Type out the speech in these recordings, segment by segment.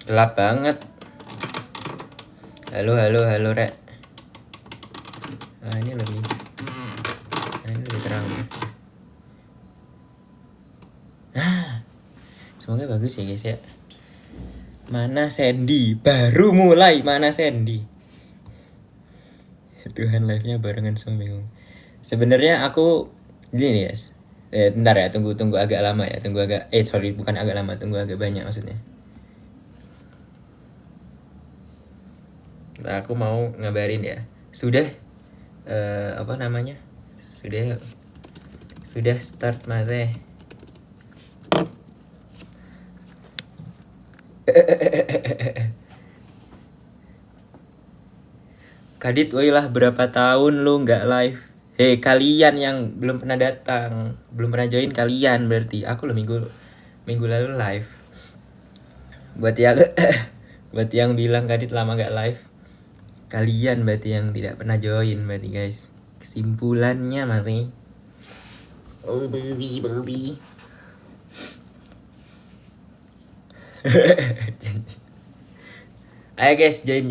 Gelap banget. Halo Rek. Ini lebih terang. Semoga bagus ya guys ya. Mana Sandy? Baru mulai mana Sandy? Tuhan, live-nya barengan semua bingung. Sebenarnya aku gini nih guys. Bentar ya, tunggu agak lama ya. Bukan agak lama, tunggu agak banyak maksudnya. Nah, aku mau ngabarin ya. Sudah apa namanya? Sudah start Mas Kadit, woi lah berapa tahun lu nggak live? Hei kalian yang belum pernah datang, belum pernah join kalian berarti. Aku lo minggu lalu live. Buat yang buat yang bilang Kadit lama nggak live, kalian berarti yang tidak pernah join berarti guys. Kesimpulannya masih. Oh beli. Ayo guys, join.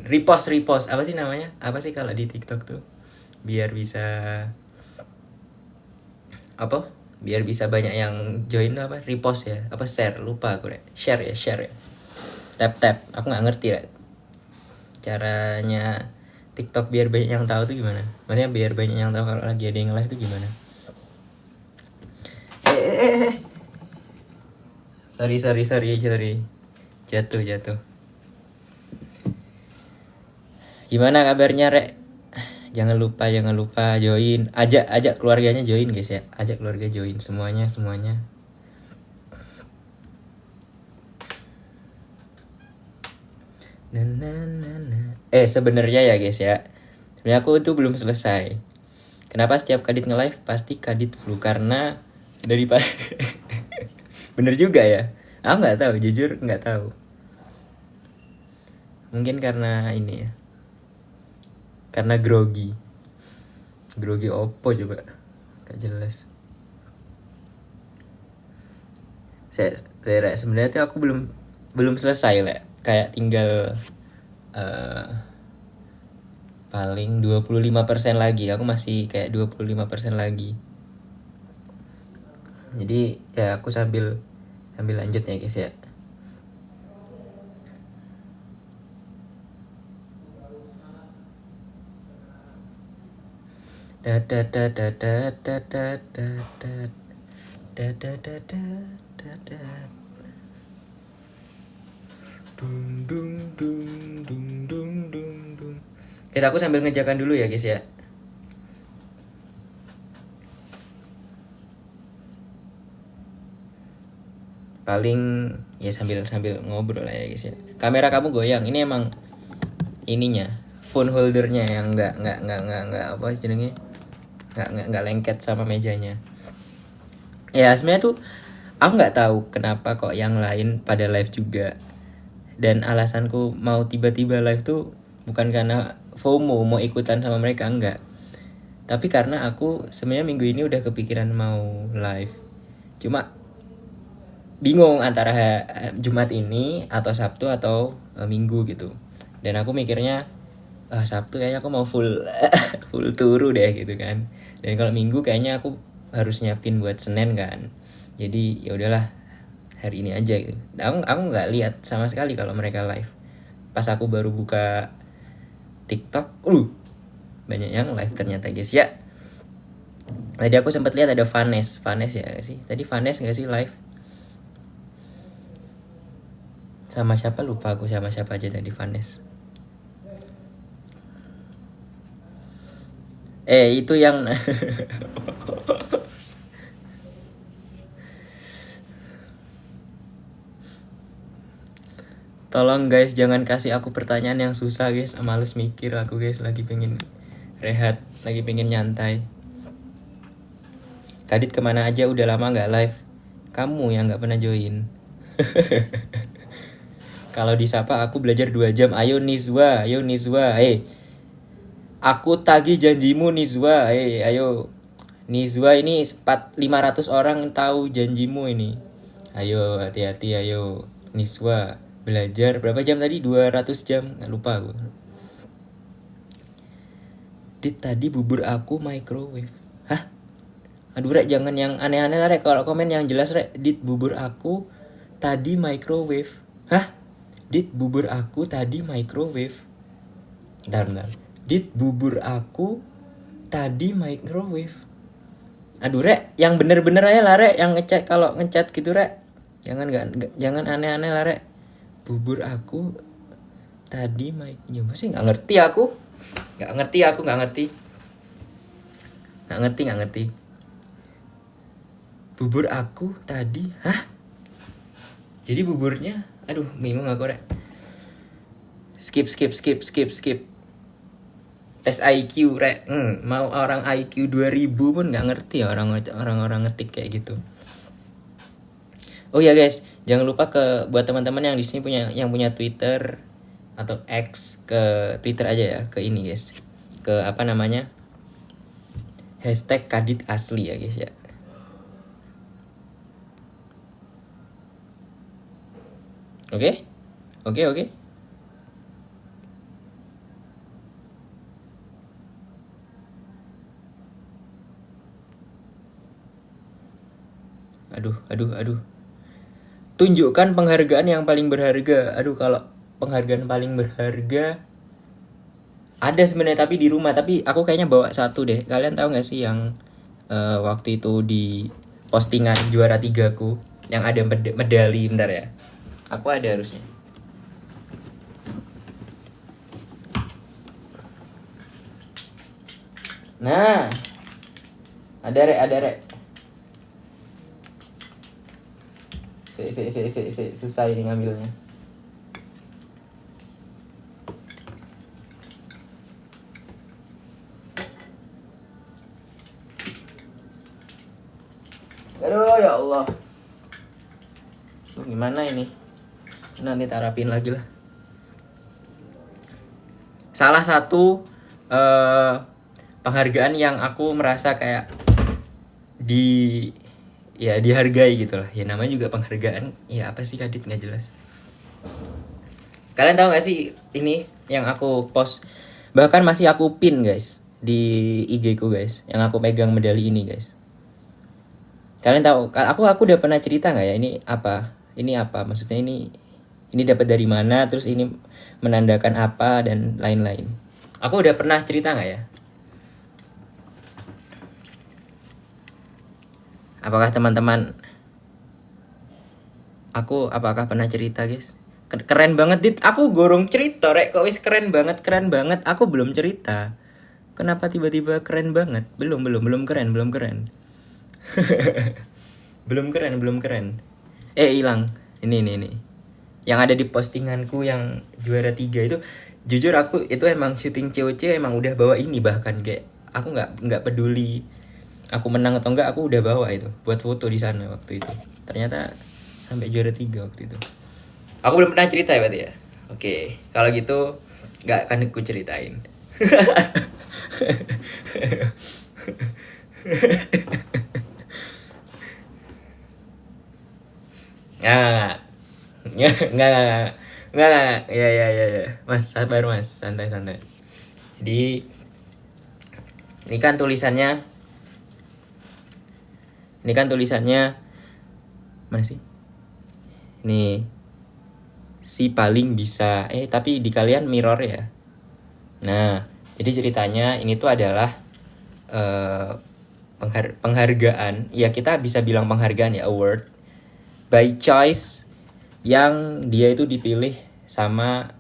Repost. Apa sih namanya? Apa sih kalau di TikTok tuh? Biar bisa apa? Biar bisa banyak yang join tuh apa? Repost ya? Apa share? Lupa aku, Rek. Share ya. Tap. Aku nggak ngerti, Rek. Caranya TikTok biar banyak yang tahu tuh gimana? Maksudnya biar banyak yang tahu kalau lagi ada yang live tuh gimana? Sorry. Jatuh. Gimana kabarnya, Rek? Jangan lupa join. Ajak keluarganya join, guys ya. Ajak keluarga join semuanya. Sebenarnya ya, guys ya. Sebenarnya aku itu belum selesai. Kenapa setiap Kadit nge-live pasti Kadit flu? Karena daripada bener juga ya. Aku nggak tahu, jujur nggak tahu. Mungkin karena ini ya. Karena grogi opo coba, gak jelas. Saya sebenarnya tuh aku belum selesai lah, kayak tinggal paling 25% lagi. Aku masih kayak 25% lagi. Jadi ya aku sambil lanjut ya guys ya. Guys, aku sambil ngejakan dulu ya guys ya. Paling ya sambil ngobrol lah ya guys ya. Kamera kamu goyang. Ini emang ininya, phone holdernya yang nggak apa istilahnya, nggak lengket sama mejanya. Ya sebenarnya tuh aku nggak tahu kenapa kok yang lain pada live juga. Dan alasanku mau tiba-tiba live tuh bukan karena FOMO mau ikutan sama mereka, enggak. Tapi karena aku sebenarnya minggu ini udah kepikiran mau live. Cuma bingung antara Jumat ini atau Sabtu atau Minggu gitu. Dan aku mikirnya Sabtu kayaknya aku mau full turu deh gitu kan. Dan kalau Minggu kayaknya aku harus nyiapin buat Senin kan. Jadi ya udahlah hari ini aja gitu. Aku nggak lihat sama sekali kalau mereka live. Pas aku baru buka TikTok, banyak yang live ternyata guys ya. Tadi aku sempat lihat ada Vanes ya sih. Tadi Vanes nggak sih live? Sama siapa lupa aku, sama siapa aja tadi Vanes. Itu yang tolong guys jangan kasih aku pertanyaan yang susah guys. Males mikir aku guys, lagi pengen rehat, lagi pengen nyantai. Kadit kemana aja, udah lama gak live. Kamu yang gak pernah join. Kalau disapa aku belajar 2 jam. Ayo Nizwa. Aku tagih janjimu Nizwa. Ayo Nizwa, ini 500 orang tahu janjimu ini. Ayo hati-hati ayo. Niswa belajar berapa jam tadi? 200 jam, nggak lupa aku. Dit, tadi bubur aku microwave. Hah? Aduh Rek, jangan yang aneh-aneh lah Rek. Kalau komen yang jelas Rek. Dit, bubur aku tadi microwave. Hah? Dit, bubur aku tadi microwave. Bentar. Dit, bubur aku tadi microwave. Aduh Rek, yang bener-bener aja lah Rek. Yang ngechat, kalau ngechat gitu Rek. Jangan aneh-aneh lah Rek. Bubur aku tadi ya masih nggak ngerti aku. Nggak ngerti. Bubur aku tadi, hah? Jadi buburnya, aduh bingung aku Rek. Skip. Tes IQ Rek. Mau orang IQ 2000 pun nggak ngerti ya orang ngetik kayak gitu. Oh ya guys, jangan lupa buat teman-teman yang di sini punya Twitter atau X, ke Twitter aja ya, ke ini guys, ke apa namanya, #KaditAsli ya guys ya. Oke. Aduh. Tunjukkan penghargaan yang paling berharga. Aduh, kalau penghargaan paling berharga ada sebenarnya tapi di rumah, tapi aku kayaknya bawa satu deh. Kalian tahu nggak sih yang waktu itu di postingan juara 3 ku yang ada medali, bentar ya. Aku ada harusnya. Nah, ada rek. Susah ini ngambilnya. Aduh ya Allah. Gimana ini? Nanti tarapin lagi lah. Salah satu penghargaan yang aku merasa kayak dihargai gitu lah. Ya namanya juga penghargaan. Ya apa sih Kadit, nggak jelas. Kalian tahu nggak sih ini yang aku post, bahkan masih aku pin guys di IG ku guys, yang aku pegang medali ini guys. Kalian tahu? Aku udah pernah cerita nggak ya ini apa? Maksudnya ini dapat dari mana? Terus ini menandakan apa dan lain-lain. Aku udah pernah cerita nggak ya? Apakah teman-teman apakah pernah cerita guys? Keren banget Dit, aku gorong cerita Rek, kok wis keren banget. Aku belum cerita. Kenapa tiba-tiba keren banget? Belum keren. belum keren. Hilang. Ini. Yang ada di postinganku yang juara 3 itu, jujur aku itu emang syuting COC emang udah bawa ini, bahkan kayak aku nggak peduli aku menang atau enggak, aku udah bawa itu buat foto di sana waktu itu. Ternyata sampai juara 3 waktu itu. Aku belum pernah cerita ya berarti ya. Oke, kalau gitu nggak akan aku ceritain. Nggak. Ya. Mas, sabar mas, santai. Jadi ini kan tulisannya mana sih? Nih, si paling bisa. Tapi di kalian mirror ya. Nah, jadi ceritanya ini tuh adalah penghargaan. Ya kita bisa bilang penghargaan ya, award by choice, yang dia itu dipilih sama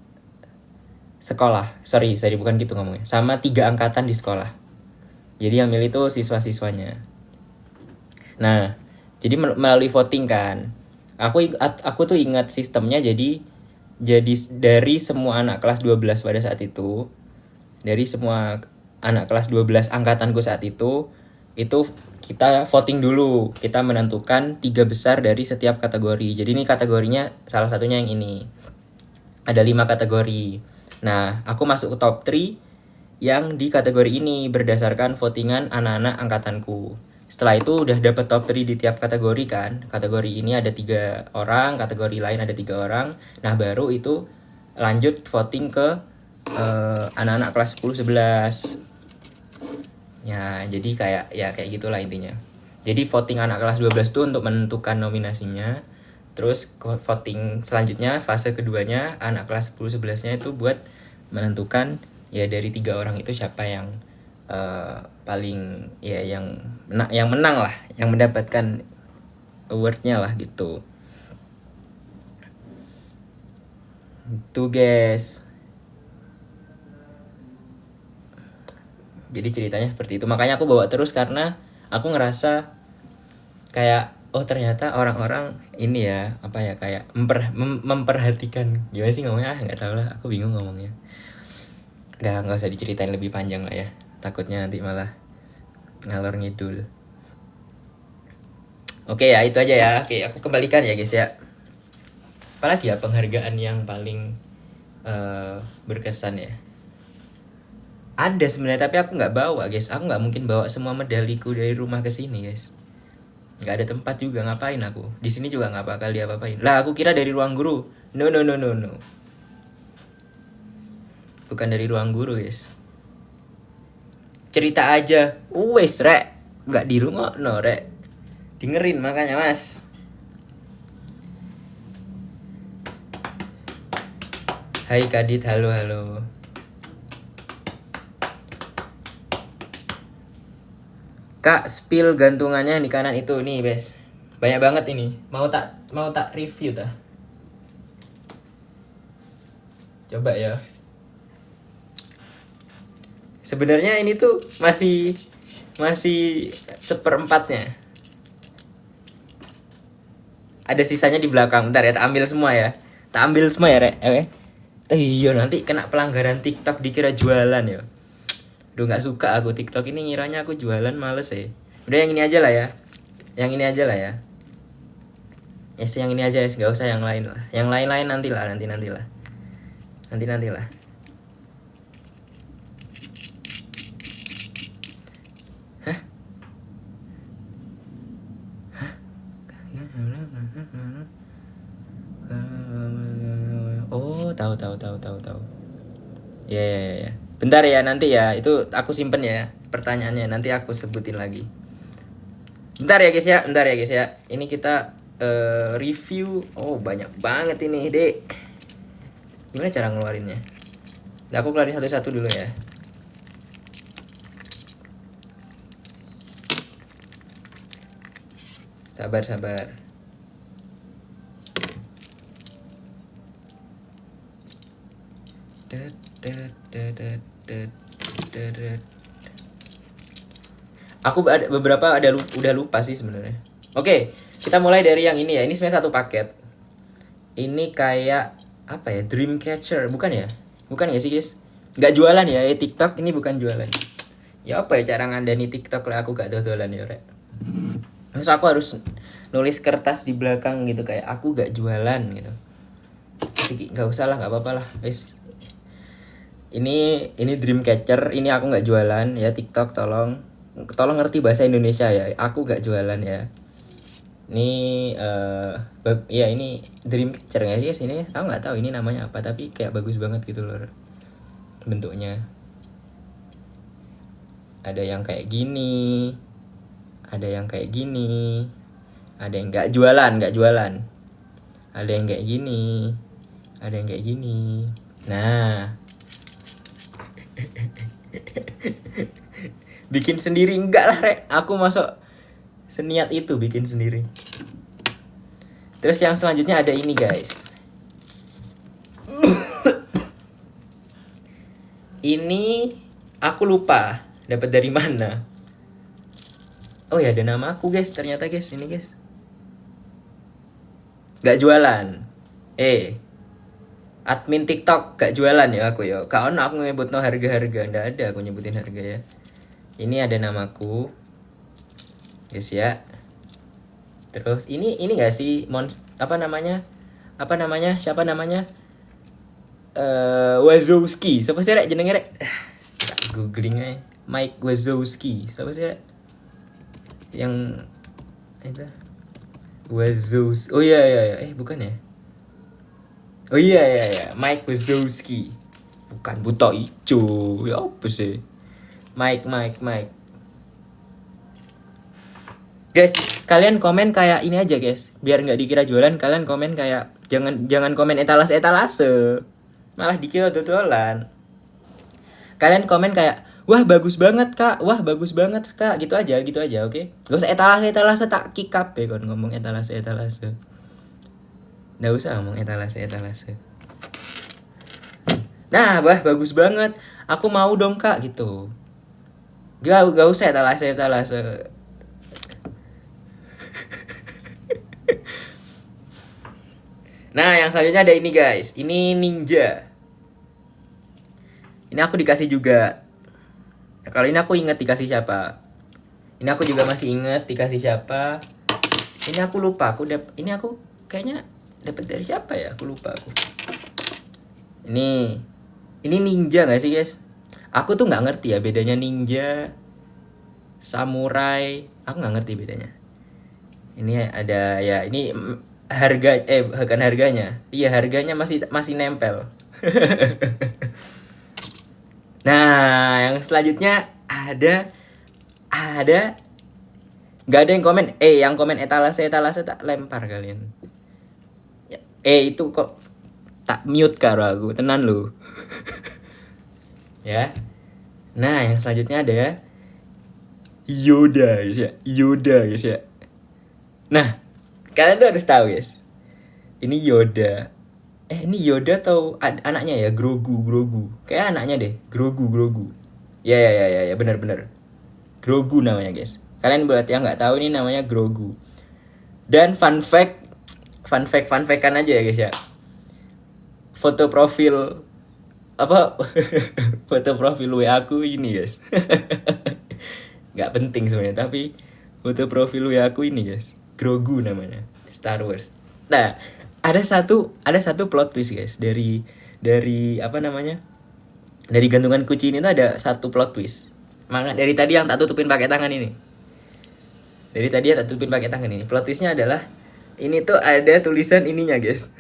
sekolah. Sorry bukan gitu ngomongnya. Sama 3 angkatan di sekolah. Jadi yang milih tuh siswa-siswanya. Nah, jadi melalui voting kan. Aku tuh ingat sistemnya, jadi dari semua anak kelas 12 pada saat itu, dari semua anak kelas 12 angkatanku saat itu kita voting dulu. Kita menentukan 3 besar dari setiap kategori. Jadi ini kategorinya salah satunya yang ini. Ada 5 kategori. Nah, aku masuk ke top 3 yang di kategori ini berdasarkan votingan anak-anak angkatanku. Setelah itu udah dapet top 3 di tiap kategori kan. Kategori ini ada 3 orang, kategori lain ada 3 orang. Nah baru itu lanjut voting ke anak-anak kelas 10-11. Ya jadi kayak gitulah intinya. Jadi voting anak kelas 12 itu untuk menentukan nominasinya. Terus voting selanjutnya fase keduanya anak kelas 10-11-nya itu buat menentukan ya dari 3 orang itu siapa yang paling ya yang menang lah, yang mendapatkan awardnya lah gitu. Itu guys. Jadi ceritanya seperti itu. Makanya aku bawa terus karena aku ngerasa kayak oh ternyata orang-orang ini ya apa ya kayak memperhatikan. Gimana sih ngomongnya? Nggak tahu lah. Aku bingung ngomongnya. Udah nggak usah diceritain lebih panjang lah ya. Takutnya nanti malah ngalor ngidul. Oke ya itu aja ya. Oke aku kembalikan ya guys ya. Apalagi ya penghargaan yang paling berkesan ya. Ada sebenarnya tapi aku nggak bawa guys. Aku nggak mungkin bawa semua medaliku dari rumah ke sini guys. Nggak ada tempat juga, ngapain aku? Di sini juga nggak bakal diapa-apain. Lah aku kira dari ruang guru. No. Bukan dari ruang guru guys. Cerita aja. Wes rek. Nggak di rumah no rek. Dengerin makanya mas. Hai Kadit, halo. Kak, spill gantungannya di kanan itu nih, Bes. Banyak banget ini. Mau tak review dah. Coba ya. Sebenarnya ini tuh masih seperempatnya. Ada sisanya di belakang. Bentar ya, tak ambil semua ya. Tak ambil semua ya, Rek. Oke. Iya, nanti kena pelanggaran TikTok dikira jualan ya. Duh gak suka aku TikTok ini ngiranya aku jualan, males ya. Udah yang ini aja lah ya. Yang ini aja lah ya. Yes, yang ini aja ya, gak usah yang lain lah. Yang lain-lain nantilah. Nanti lah. Hah? Oh, tahu. Ya. Bentar ya, nanti ya. Itu aku simpen ya pertanyaannya, nanti aku sebutin lagi. Bentar ya guys ya. Ini kita review. Oh, banyak banget ini, Dek. Gimana cara ngeluarinnya? Nah, aku keluarin satu-satu dulu ya. Sabar. Aku udah lupa sih sebenarnya. Oke, kita mulai dari yang ini ya. Ini sebenarnya satu paket. Ini kayak apa ya? Dreamcatcher, bukan ya? Bukan ya sih guys? Gak jualan ya, TikTok ini bukan jualan. Ya apa ya cara ngandani TikTok lah, aku gak dodolan ya rek. Terus aku harus nulis kertas di belakang gitu kayak aku gak jualan gitu. Gak usah lah, gak apa-apa lah guys. Ini Dreamcatcher, ini aku nggak jualan ya. TikTok tolong ngerti bahasa Indonesia ya. Aku nggak jualan ya. Ini ya ini Dreamcatcher nggak sih guys ini? Aku nggak tahu ini namanya apa tapi kayak bagus banget gitu loh bentuknya. Ada yang kayak gini, ada yang kayak gini, ada yang nggak jualan. Ada yang kayak gini, ada yang kayak gini. Nah. Bikin sendiri enggak lah rek, aku masuk seniat itu bikin sendiri. Terus yang selanjutnya ada ini guys. Ini aku lupa dapat dari mana. Oh ya ada nama aku guys ternyata guys, ini guys. Gak jualan. Admin TikTok gak jualan ya aku ya. Kau aku nyebut no harga-harga, nggak ada aku nyebutin harga ya. Ini ada namaku, guys ya. Terus ini nggak sih apa namanya? Siapa namanya? Wazowski. Siapa sih rek jenenge rek? Googling aja. Mike Wazowski. Siapa sih rek? Yang itu Wazowski. Oh iya iya, iya. Bukan ya? Oh iya iya iya, Mike Wazowski. Bukan buta ijo. Ya apa sih? Mike. Guys, kalian komen kayak ini aja guys. Biar nggak dikira jualan, kalian komen kayak jangan komen etalase. Malah dikira tutulan. Kalian komen kayak wah bagus banget kak, gitu aja, oke? Okay? Gak usah etalase tak kick up ya kon ngomong etalase. Nggak usah ngomong etalase. Nah, bagus banget. Aku mau dong kak gitu. Gak usah etalase. Nah, yang selanjutnya ada ini guys. Ini ninja. Ini aku dikasih juga. Kalau ini aku inget dikasih siapa. Ini aku juga masih inget dikasih siapa. Ini aku lupa. Ini aku kayaknya dapat dari siapa ya? Aku lupa aku. Ini ninja gak sih guys? Aku tuh nggak ngerti ya bedanya ninja, samurai. Aku nggak ngerti bedanya. Ini ada ya ini bukan harganya. Iya harganya masih nempel. Nah yang selanjutnya ada nggak ada yang komen. Yang komen etalase tak lempar kalian. Itu kok tak mute karo aku tenan lu. Ya. Nah yang selanjutnya ada Yoda guys ya. Nah kalian tuh harus tahu guys. Ini Yoda. Ini Yoda atau anaknya ya? Grogu. Kayak anaknya deh. Grogu. Ya benar. Grogu namanya guys. Kalian buat yang nggak tahu ini namanya Grogu. Dan fun fact-an aja ya guys ya. Foto profil foto profil WA aku ini guys. Nggak penting sebenarnya tapi foto profil WA aku ini guys. Grogu namanya. Star Wars. Nah, ada satu plot twist guys dari apa namanya? Dari gantungan kunci ini tuh ada satu plot twist. Maka dari tadi yang tak tutupin pakai tangan ini. Plot twistnya adalah ini tuh ada tulisan ininya guys.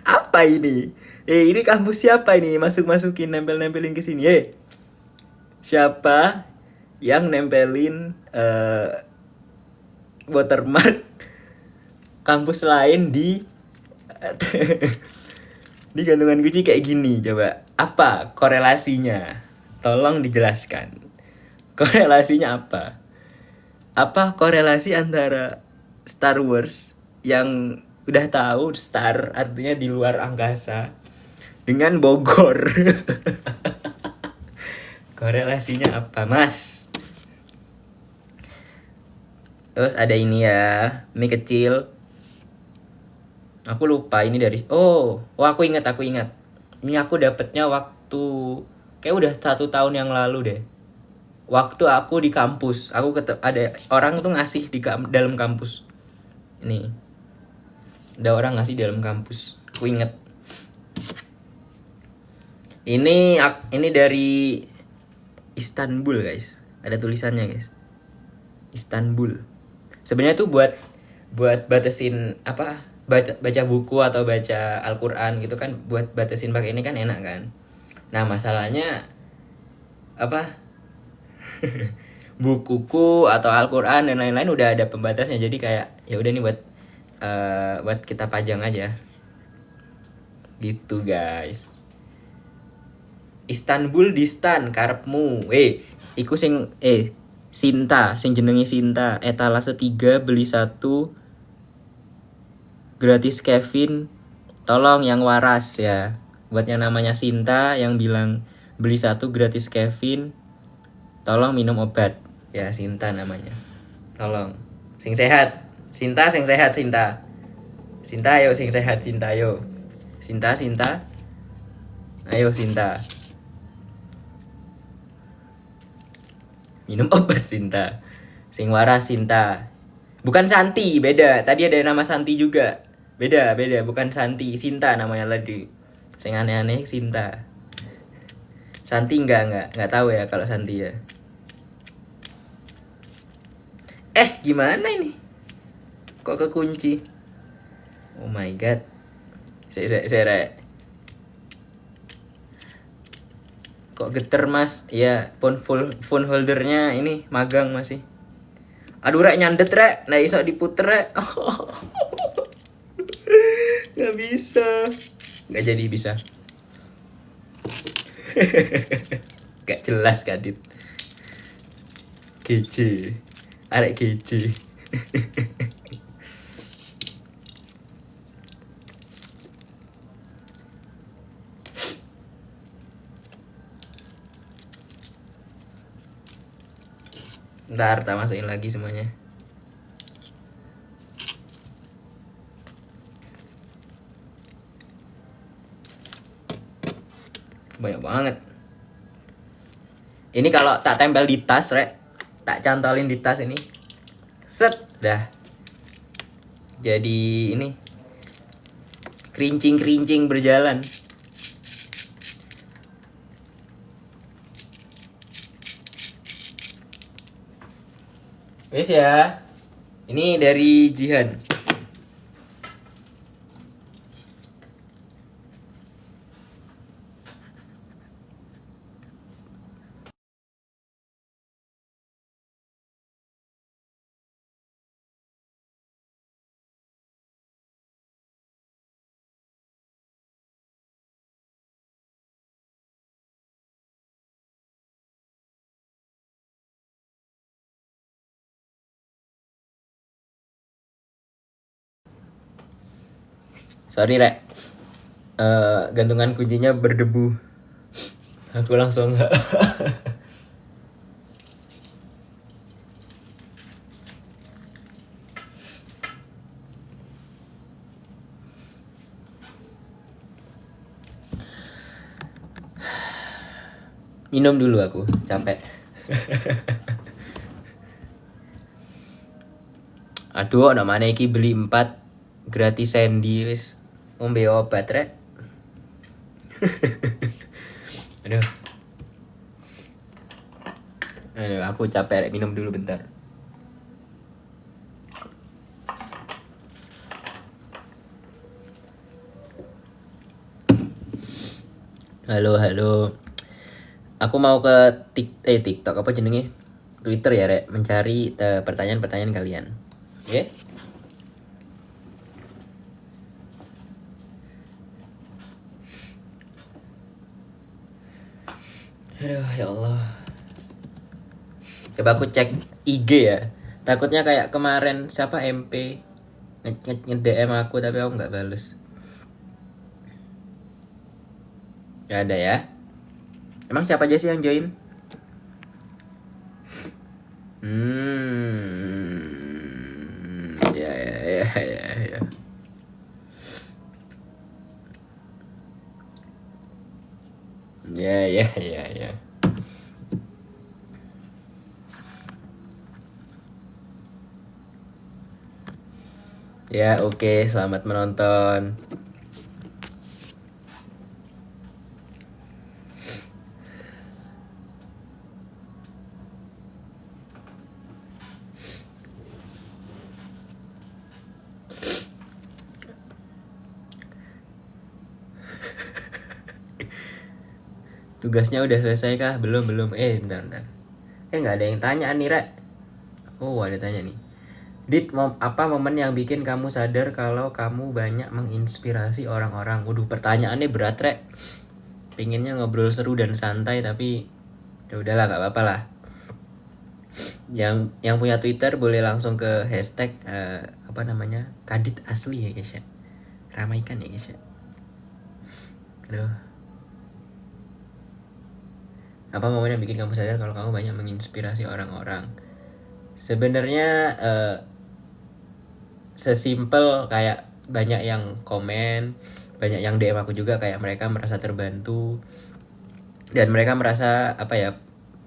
Apa ini? Ini kampus siapa ini? Masukin nempelin ke sini. Siapa yang nempelin watermark kampus lain di gantungan kunci kayak gini? Coba apa korelasinya? Tolong dijelaskan. Korelasinya apa? Apa korelasi antara Star Wars yang udah tahu star artinya di luar angkasa dengan Bogor? Korelasinya apa, Mas? Terus ada ini ya, mie kecil. Aku lupa ini dari aku ingat. Ini aku dapetnya waktu kayak udah 1 tahun yang lalu deh. Waktu aku di kampus, ada orang tuh ngasih di dalam kampus. Ini. Ada orang ngasih di dalam kampus. Aku inget. Ini dari Istanbul guys. Ada tulisannya guys. Istanbul. Sebenarnya tuh buat batasin baca buku atau baca Al-Qur'an gitu kan, buat batasin pakai ini kan enak kan. Nah, masalahnya bukuku atau Al-Qur'an dan lain-lain udah ada pembatasnya. Jadi kayak ya udah nih buat kita pajang aja. Gitu guys. Istanbul distan karepmu. Iku sing Sinta, sing jenenge Sinta, etalase 3 beli 1 gratis Kevin. Tolong yang waras ya. Buat yang namanya Sinta yang bilang beli 1 gratis Kevin, tolong minum obat. Ya Sinta namanya. Tolong. Sing sehat. Sinta sing sehat Sinta. Sinta ayo sing sehat Sinta ayo. Sinta. Ayo Sinta. Minum obat Sinta. Sing waras Sinta. Bukan Santi, beda. Tadi ada nama Santi juga. Beda, bukan Santi, Sinta namanya tadi. Sing aneh-aneh Sinta. Santi enggak tahu ya kalau Santi ya. Gimana ini? Kok kekunci? Oh my god. Saya kok geter mas? Ya phone holdernya ini magang masih. Aduh rek nyandet rek, nah iso diputer rek. Nggak bisa. Nggak jadi bisa. Gak jelas kadit. GC. Arek GC. Ntar tak masukin lagi semuanya. Banyak banget. Ini kalau tak tempel di tas rek, tak cantolin di tas ini, set dah. Jadi ini kerincing berjalan. Wes ya. Ini dari Jihan. Sorry rek, gantungan kuncinya berdebu. Aku langsung nggak. Minum dulu aku, capek. Aduh, namanya iki beli 4 gratis Sandy wis ngombe obat rek. Aduh. Aduh, aku capek rek, minum dulu bentar. Halo. Aku mau ke TikTok apa jenenge? Twitter ya rek, mencari pertanyaan-pertanyaan kalian. Oke? Aduh ya Allah. Coba aku cek IG ya. Takutnya kayak kemarin siapa MP nge-DM aku tapi aku nggak bales. Gak ada ya. Emang siapa aja sih yang join? Ya. Ya. Ya, oke, selamat menonton. Tugasnya udah selesai kah? Belum. Bentar. Nggak ada yang tanya nih, Rek. Oh, ada tanya nih. Dit, apa momen yang bikin kamu sadar kalau kamu banyak menginspirasi orang-orang? Waduh, pertanyaannya berat, Rek. Pengennya ngobrol seru dan santai, tapi ya udahlah, nggak apa-apa lah. Yang punya Twitter boleh langsung ke hashtag Kadit asli ya guys ya. Ramaikan ya guys ya. Aduh. Apa momen yang bikin kamu sadar kalau kamu banyak menginspirasi orang-orang? Sebenarnya sesimpel kayak banyak yang komen, banyak yang DM aku juga, kayak mereka merasa terbantu dan mereka merasa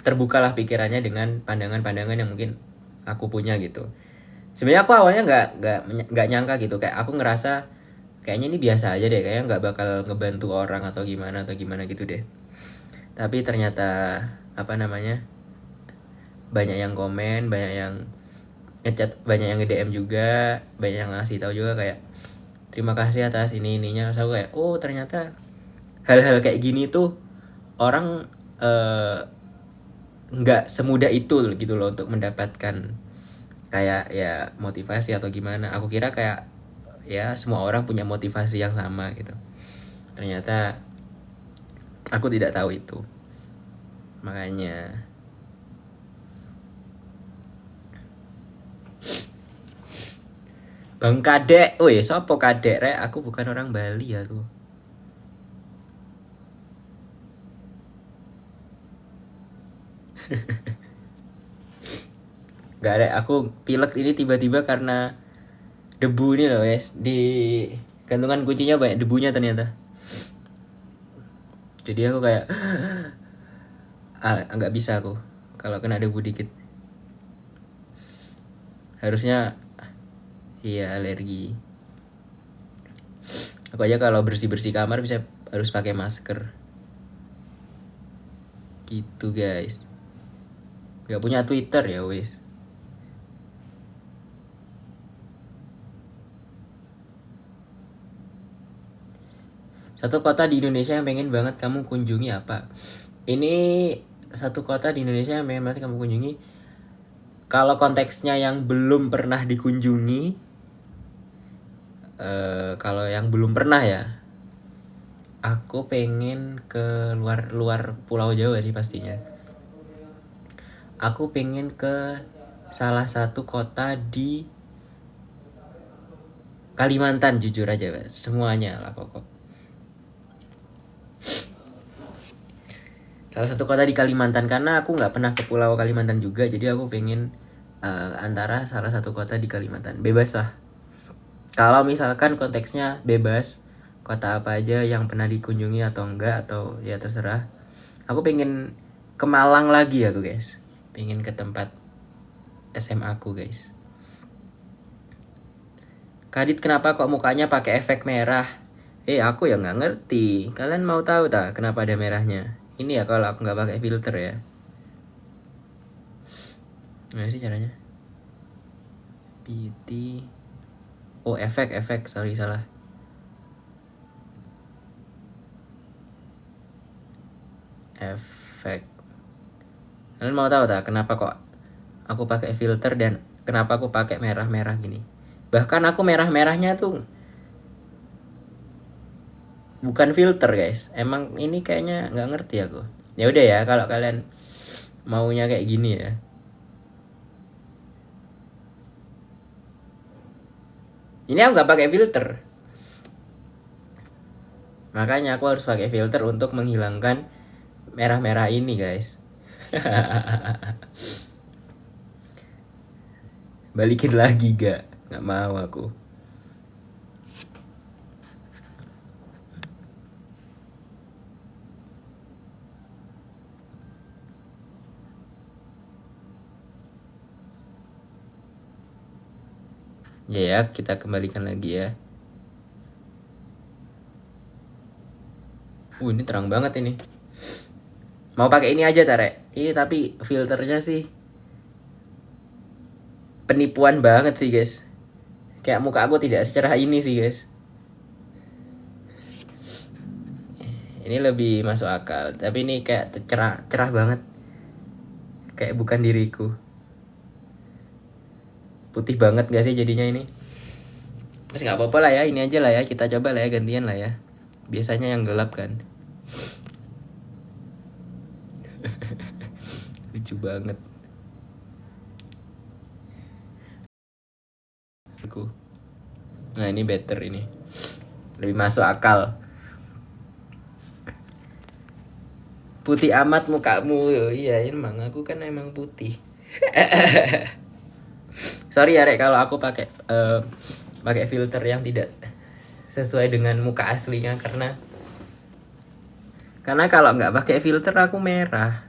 terbukalah pikirannya dengan pandangan-pandangan yang mungkin aku punya gitu. Sebenarnya aku awalnya nggak nyangka gitu, kayak aku ngerasa kayaknya ini biasa aja deh, kayaknya nggak bakal ngebantu orang atau gimana gitu deh. Tapi ternyata banyak yang komen, banyak yang ngechat, banyak yang nge-DM juga, banyak yang ngasih tahu juga kayak terima kasih atas ininya. Terus aku kayak oh ternyata hal-hal kayak gini tuh orang nggak semudah itu gitu loh untuk mendapatkan kayak ya motivasi atau gimana. Aku kira kayak ya semua orang punya motivasi yang sama gitu. Ternyata aku tidak tahu itu. Makanya Bang Kadek, woi sopo Kadek rek? Aku bukan orang Bali aku. Gak ada, aku pilek ini tiba-tiba karena debu ini loh guys. Di gantungan kuncinya banyak debunya ternyata. Jadi aku kayak nggak bisa aku kalau kena debu dikit. Harusnya iya alergi. Aku aja kalau bersih-bersih kamar bisa harus pakai masker. Gitu guys. Gak punya Twitter ya wes. Satu kota di Indonesia yang pengen banget kamu kunjungi apa? Ini satu kota di Indonesia yang pengen banget kamu kunjungi. Kalau konteksnya yang belum pernah dikunjungi, kalau yang belum pernah ya, aku pengen ke luar Pulau Jawa sih pastinya. Aku pengen ke salah satu kota di Kalimantan jujur aja, semuanya lah pokok. Salah satu kota di Kalimantan karena aku nggak pernah ke Pulau Kalimantan juga, jadi aku pengen antara salah satu kota di Kalimantan. Bebas lah. Kalau misalkan konteksnya bebas, kota apa aja yang pernah dikunjungi atau enggak atau ya terserah. Aku pengen ke Malang lagi aku guys. Pengen ke tempat SMA aku guys. Kadit kenapa kok mukanya pakai efek merah? Aku ya nggak ngerti. Kalian mau tahu tak kenapa ada merahnya? Ini ya kalau aku nggak pakai filter ya. Gimana sih caranya? PT. Oh efek, sorry salah. Efek. Kalian mau tahu tak kenapa kok aku pakai filter dan kenapa aku pakai merah-merah gini? Bahkan aku merah-merahnya tuh bukan filter guys. Emang ini kayaknya nggak ngerti aku. Ya udah ya kalau kalian maunya kayak gini ya. Ini aku nggak pakai filter. Makanya aku harus pakai filter untuk menghilangkan merah-merah ini guys. Balikin lagi gak? Nggak mau aku. Ya, kita kembalikan lagi ya. Ini terang banget ini. Mau pakai ini aja Tarek. Ini tapi filternya sih penipuan banget sih guys. Kayak muka aku tidak secerah ini sih guys. Ini lebih masuk akal. Tapi ini kayak cerah banget. Kayak bukan diriku. Putih banget gak sih jadinya ini? Mas gak apa-apa lah ya. Ini aja lah ya. Kita coba lah ya. Gantian lah ya. Biasanya yang gelap kan. Lucu banget. Nah ini better ini. Lebih masuk akal. Putih amat mukamu. Iya emang aku kan emang putih. Sorry ya Rek kalau aku pakai pakai filter yang tidak sesuai dengan muka aslinya karena kalau nggak pakai filter aku merah.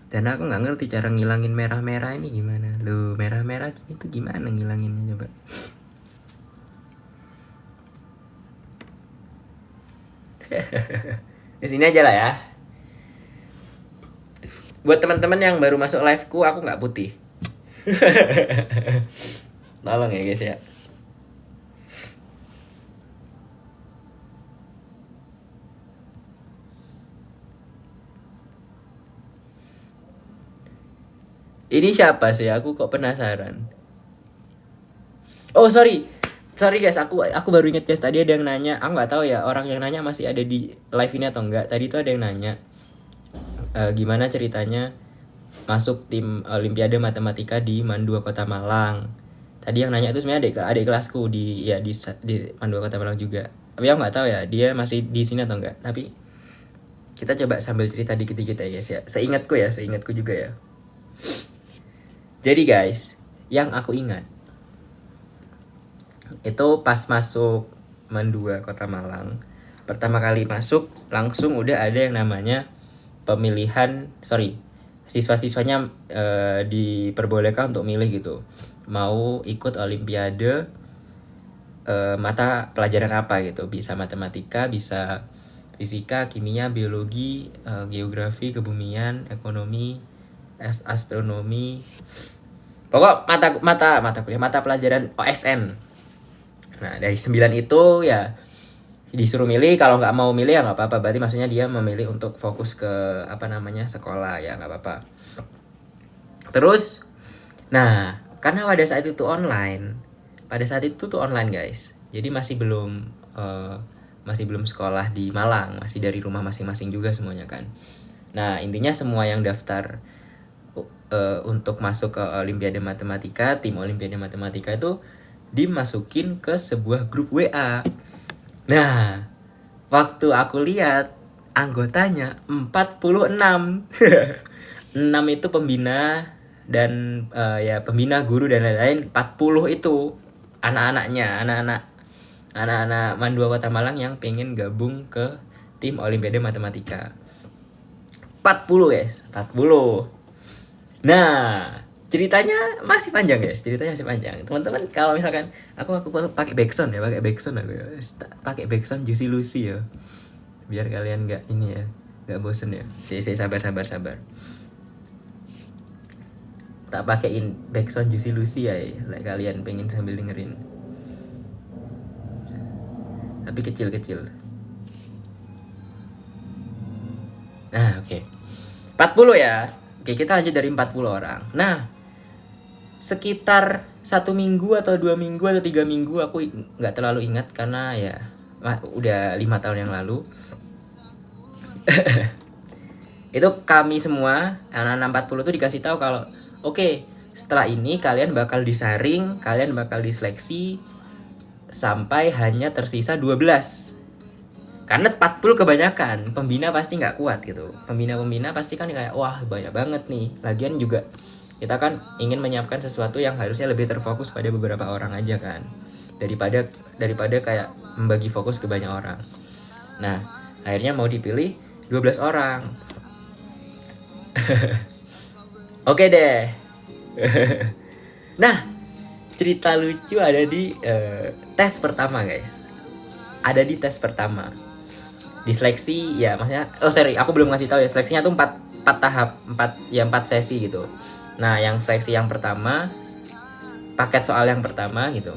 Dan aku nggak ngerti cara ngilangin merah-merah ini gimana. Loh merah-merah gini tuh gimana ngilanginnya coba. Di sini aja lah ya. Buat teman-teman yang baru masuk liveku, aku nggak putih. Tolong ya guys ya. Ini siapa sih? Aku kok penasaran. Oh sorry guys, aku baru inget guys, tadi ada yang nanya. Aku nggak tahu ya orang yang nanya masih ada di live ini atau enggak. Tadi tuh ada yang nanya gimana ceritanya masuk tim Olimpiade Matematika di Mandua Kota Malang. Tadi yang nanya itu sebenarnya adik kelasku di Mandua Kota Malang juga. Tapi aku nggak tahu ya dia masih di sini atau enggak. Tapi kita coba sambil cerita dikit-dikit ya guys ya. Seingatku juga ya. Jadi guys, yang aku ingat itu pas masuk Mandua Kota Malang, pertama kali masuk langsung udah ada yang namanya siswa-siswanya diperbolehkan untuk milih gitu, mau ikut Olimpiade mata pelajaran apa gitu, bisa matematika, bisa fisika, kimia, biologi, geografi, kebumian, ekonomi, astronomi, pokok mata pelajaran OSN. Nah dari 9 itu ya disuruh milih. Kalau nggak mau milih ya nggak apa-apa, berarti maksudnya dia memilih untuk fokus ke sekolah, ya nggak apa-apa. Terus nah karena pada saat itu online guys, jadi masih belum sekolah di Malang, masih dari rumah masing-masing juga semuanya kan. Nah intinya semua yang daftar untuk masuk ke Olimpiade Matematika, tim Olimpiade Matematika itu dimasukin ke sebuah grup WA. Nah, waktu aku lihat anggotanya 46. 6 itu pembina dan ya pembina, guru dan lain-lain. 40 itu anak-anak Mandua Kota Malang yang pengen gabung ke tim Olimpiade Matematika. 40 guys, 40. Nah, ceritanya masih panjang guys, teman-teman. Kalau misalkan aku pakai backsound pakai backsound Juicy Lucy ya, biar kalian nggak bosen ya. Sabar. Tak pakein backsound Juicy Lucy ya, like kalian pengen sambil dengerin, tapi kecil. Nah oke. 40 ya. Oke, kita lanjut dari 40 orang. Nah, sekitar 1 minggu atau 2 minggu atau 3 minggu, aku nggak terlalu ingat karena ya udah 5 tahun yang lalu. Itu kami semua anak-anak 40 itu dikasih tahu kalau oke, setelah ini kalian bakal disaring, kalian bakal diseleksi sampai hanya tersisa 12. Karena 40 kebanyakan, pembina pasti nggak kuat gitu. Pembina pasti kan kayak wah banyak banget nih. Lagian juga kita kan ingin menyiapkan sesuatu yang harusnya lebih terfokus pada beberapa orang aja kan, daripada kayak membagi fokus ke banyak orang. Nah akhirnya mau dipilih 12 orang. Oke deh. Nah cerita lucu ada di tes pertama guys. Ada di tes pertama. Di seleksi ya, maksudnya aku belum ngasih tahu ya, seleksinya tuh 4 tahap, 4 sesi gitu. Nah yang seleksi yang pertama, paket soal yang pertama gitu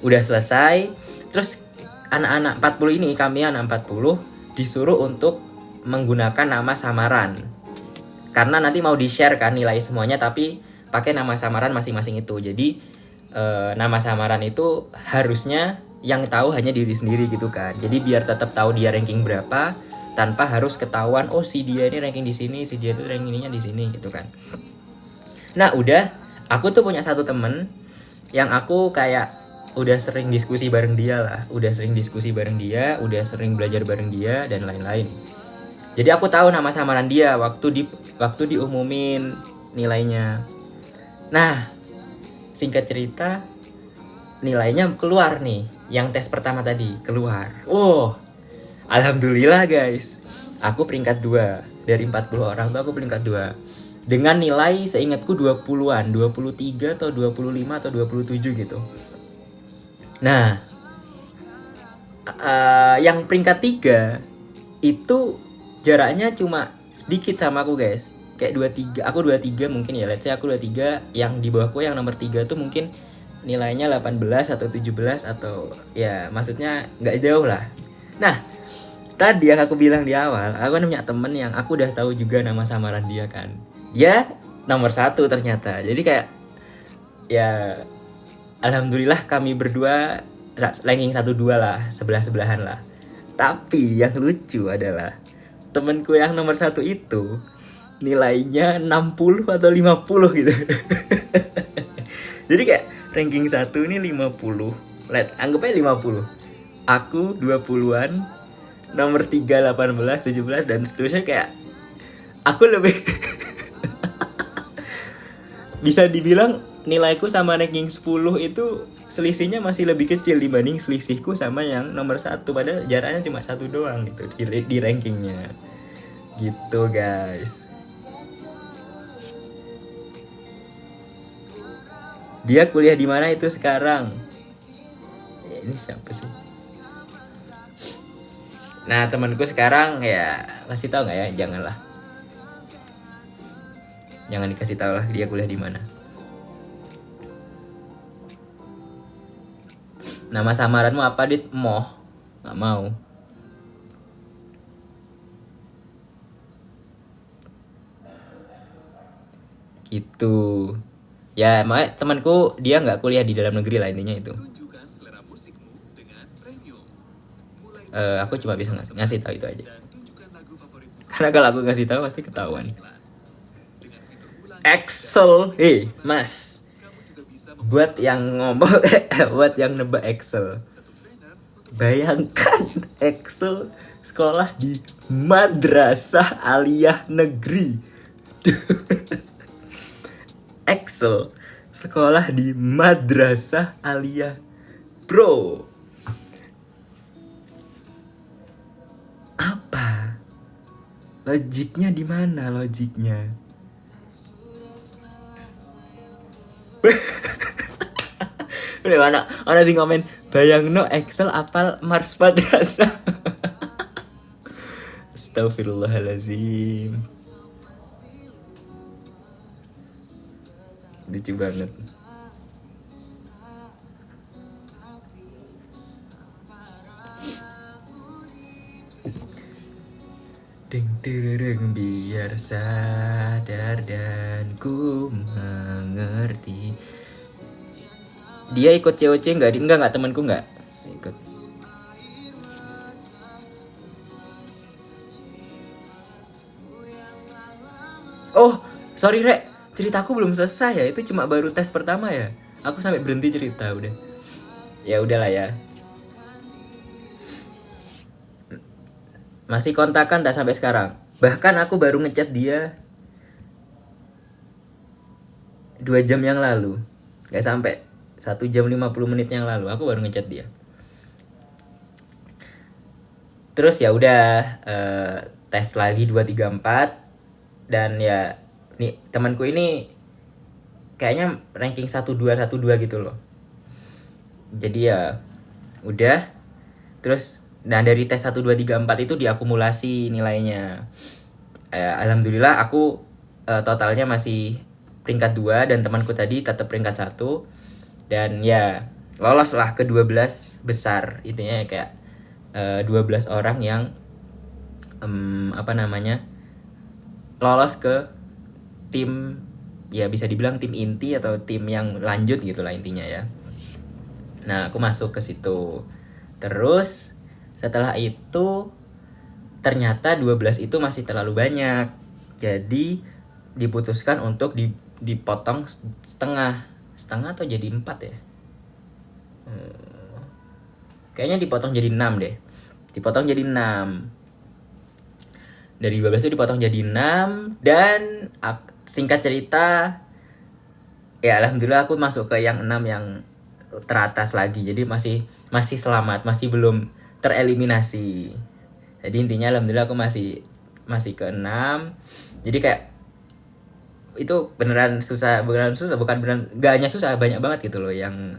udah selesai. Terus anak-anak 40 ini, kami anak 40 disuruh untuk menggunakan nama samaran, karena nanti mau di-share kan nilai semuanya, tapi pakai nama samaran masing-masing itu. Jadi nama samaran itu harusnya yang tahu hanya diri sendiri gitu kan. Jadi biar tetap tahu dia ranking berapa, tanpa harus ketahuan oh si dia ini ranking di sini, si dia itu rankingnya di sini gitu kan. Nah udah, aku tuh punya satu temen yang aku kayak udah sering diskusi bareng dia, udah sering belajar bareng dia dan lain-lain. Jadi aku tahu nama samaran dia waktu diumumin nilainya. Nah singkat cerita, nilainya keluar nih, yang tes pertama tadi keluar. Alhamdulillah guys, aku peringkat 2 dari 40 orang tuh, aku peringkat 2 dengan nilai seingatku 20-an, 23 atau 25 atau 27 gitu. Nah yang peringkat 3 itu jaraknya cuma sedikit sama aku guys, kayak 23, aku 23 mungkin ya, let's say aku 23, yang di bawahku yang nomor 3 tuh mungkin nilainya 18 atau 17 atau ya maksudnya nggak jauh lah. Nah, tadi yang aku bilang di awal, aku kan punya temen yang aku udah tahu juga nama samaran dia kan. Dia nomor 1 ternyata. Jadi kayak ya alhamdulillah kami berdua ranking 1-2 lah, sebelah-sebelahan lah. Tapi yang lucu adalah temenku yang nomor 1 itu nilainya 60 atau 50 gitu. Jadi kayak ranking 1 ini 50. Anggap aja 50. Aku 20-an, nomor 3 18, 17 dan seterusnya. Kayak aku lebih bisa dibilang nilaiku sama ranking 10 itu selisihnya masih lebih kecil dibanding selisihku sama yang nomor 1, padahal jaraknya cuma 1 doang gitu di rankingnya. Gitu guys. Dia kuliah di mana itu sekarang? Ya, ini siapa sih? Nah, temanku sekarang ya kasih tahu nggak ya? Janganlah. Jangan dikasih tahu lah dia kuliah di mana. Nama samaranmu apa, Dit? Moh. Nggak mau. Gitu. Ya, makanya temanku dia nggak kuliah di dalam negeri lah, intinya itu. Aku cuma bisa ngasih tahu itu aja. Karena kalau aku ngasih tahu pasti ketahuan. Excel, Mas. Buat yang ngomong, buat yang nebak Excel. Bayangkan Excel sekolah di madrasah aliyah negeri. Excel sekolah di madrasah aliyah, bro. Apa logiknya, di mana logiknya? Udah mana sih komen bayangno Excel apal Mars madrasah. Astagfirullahalazim. Lucu banget. Ding dereng biar sadar dan ku mengerti. Dia ikut COC enggak temanku enggak ikut. Oh, sorry Rek, ceritaku belum selesai ya. Itu cuma baru tes pertama ya. Aku sampai berhenti cerita udah. Ya udahlah ya. Masih kontakan tak sampai sekarang. Bahkan aku baru ngechat dia 2 jam yang lalu. Gak sampai 1 jam 50 menit yang lalu aku baru ngechat dia. Terus ya udah tes lagi 2 3 4 dan ya nih temanku ini kayaknya ranking 12 gitu loh. Jadi ya udah. Terus nah dari tes 1 2 3 4 itu diakumulasi nilainya. Alhamdulillah aku totalnya masih peringkat 2 dan temanku tadi tetap peringkat 1. Dan ya lolos lah ke 12 besar. Intinya kayak 12 orang yang lolos ke tim, ya bisa dibilang tim inti atau tim yang lanjut gitulah intinya ya. Nah, aku masuk ke situ. Terus setelah itu ternyata 12 itu masih terlalu banyak. Jadi diputuskan untuk dipotong setengah atau jadi 4 ya. Kayaknya dipotong jadi 6 deh. Dipotong jadi 6. Dari 12 itu dipotong jadi 6. Dan singkat cerita, ya alhamdulillah aku masuk ke yang 6 yang teratas lagi. Jadi masih selamat, masih belum tereliminasi. Jadi intinya alhamdulillah aku masih ke 6. Jadi kayak itu beneran susah, bukan beneran, gak hanya susah, banyak banget gitu loh yang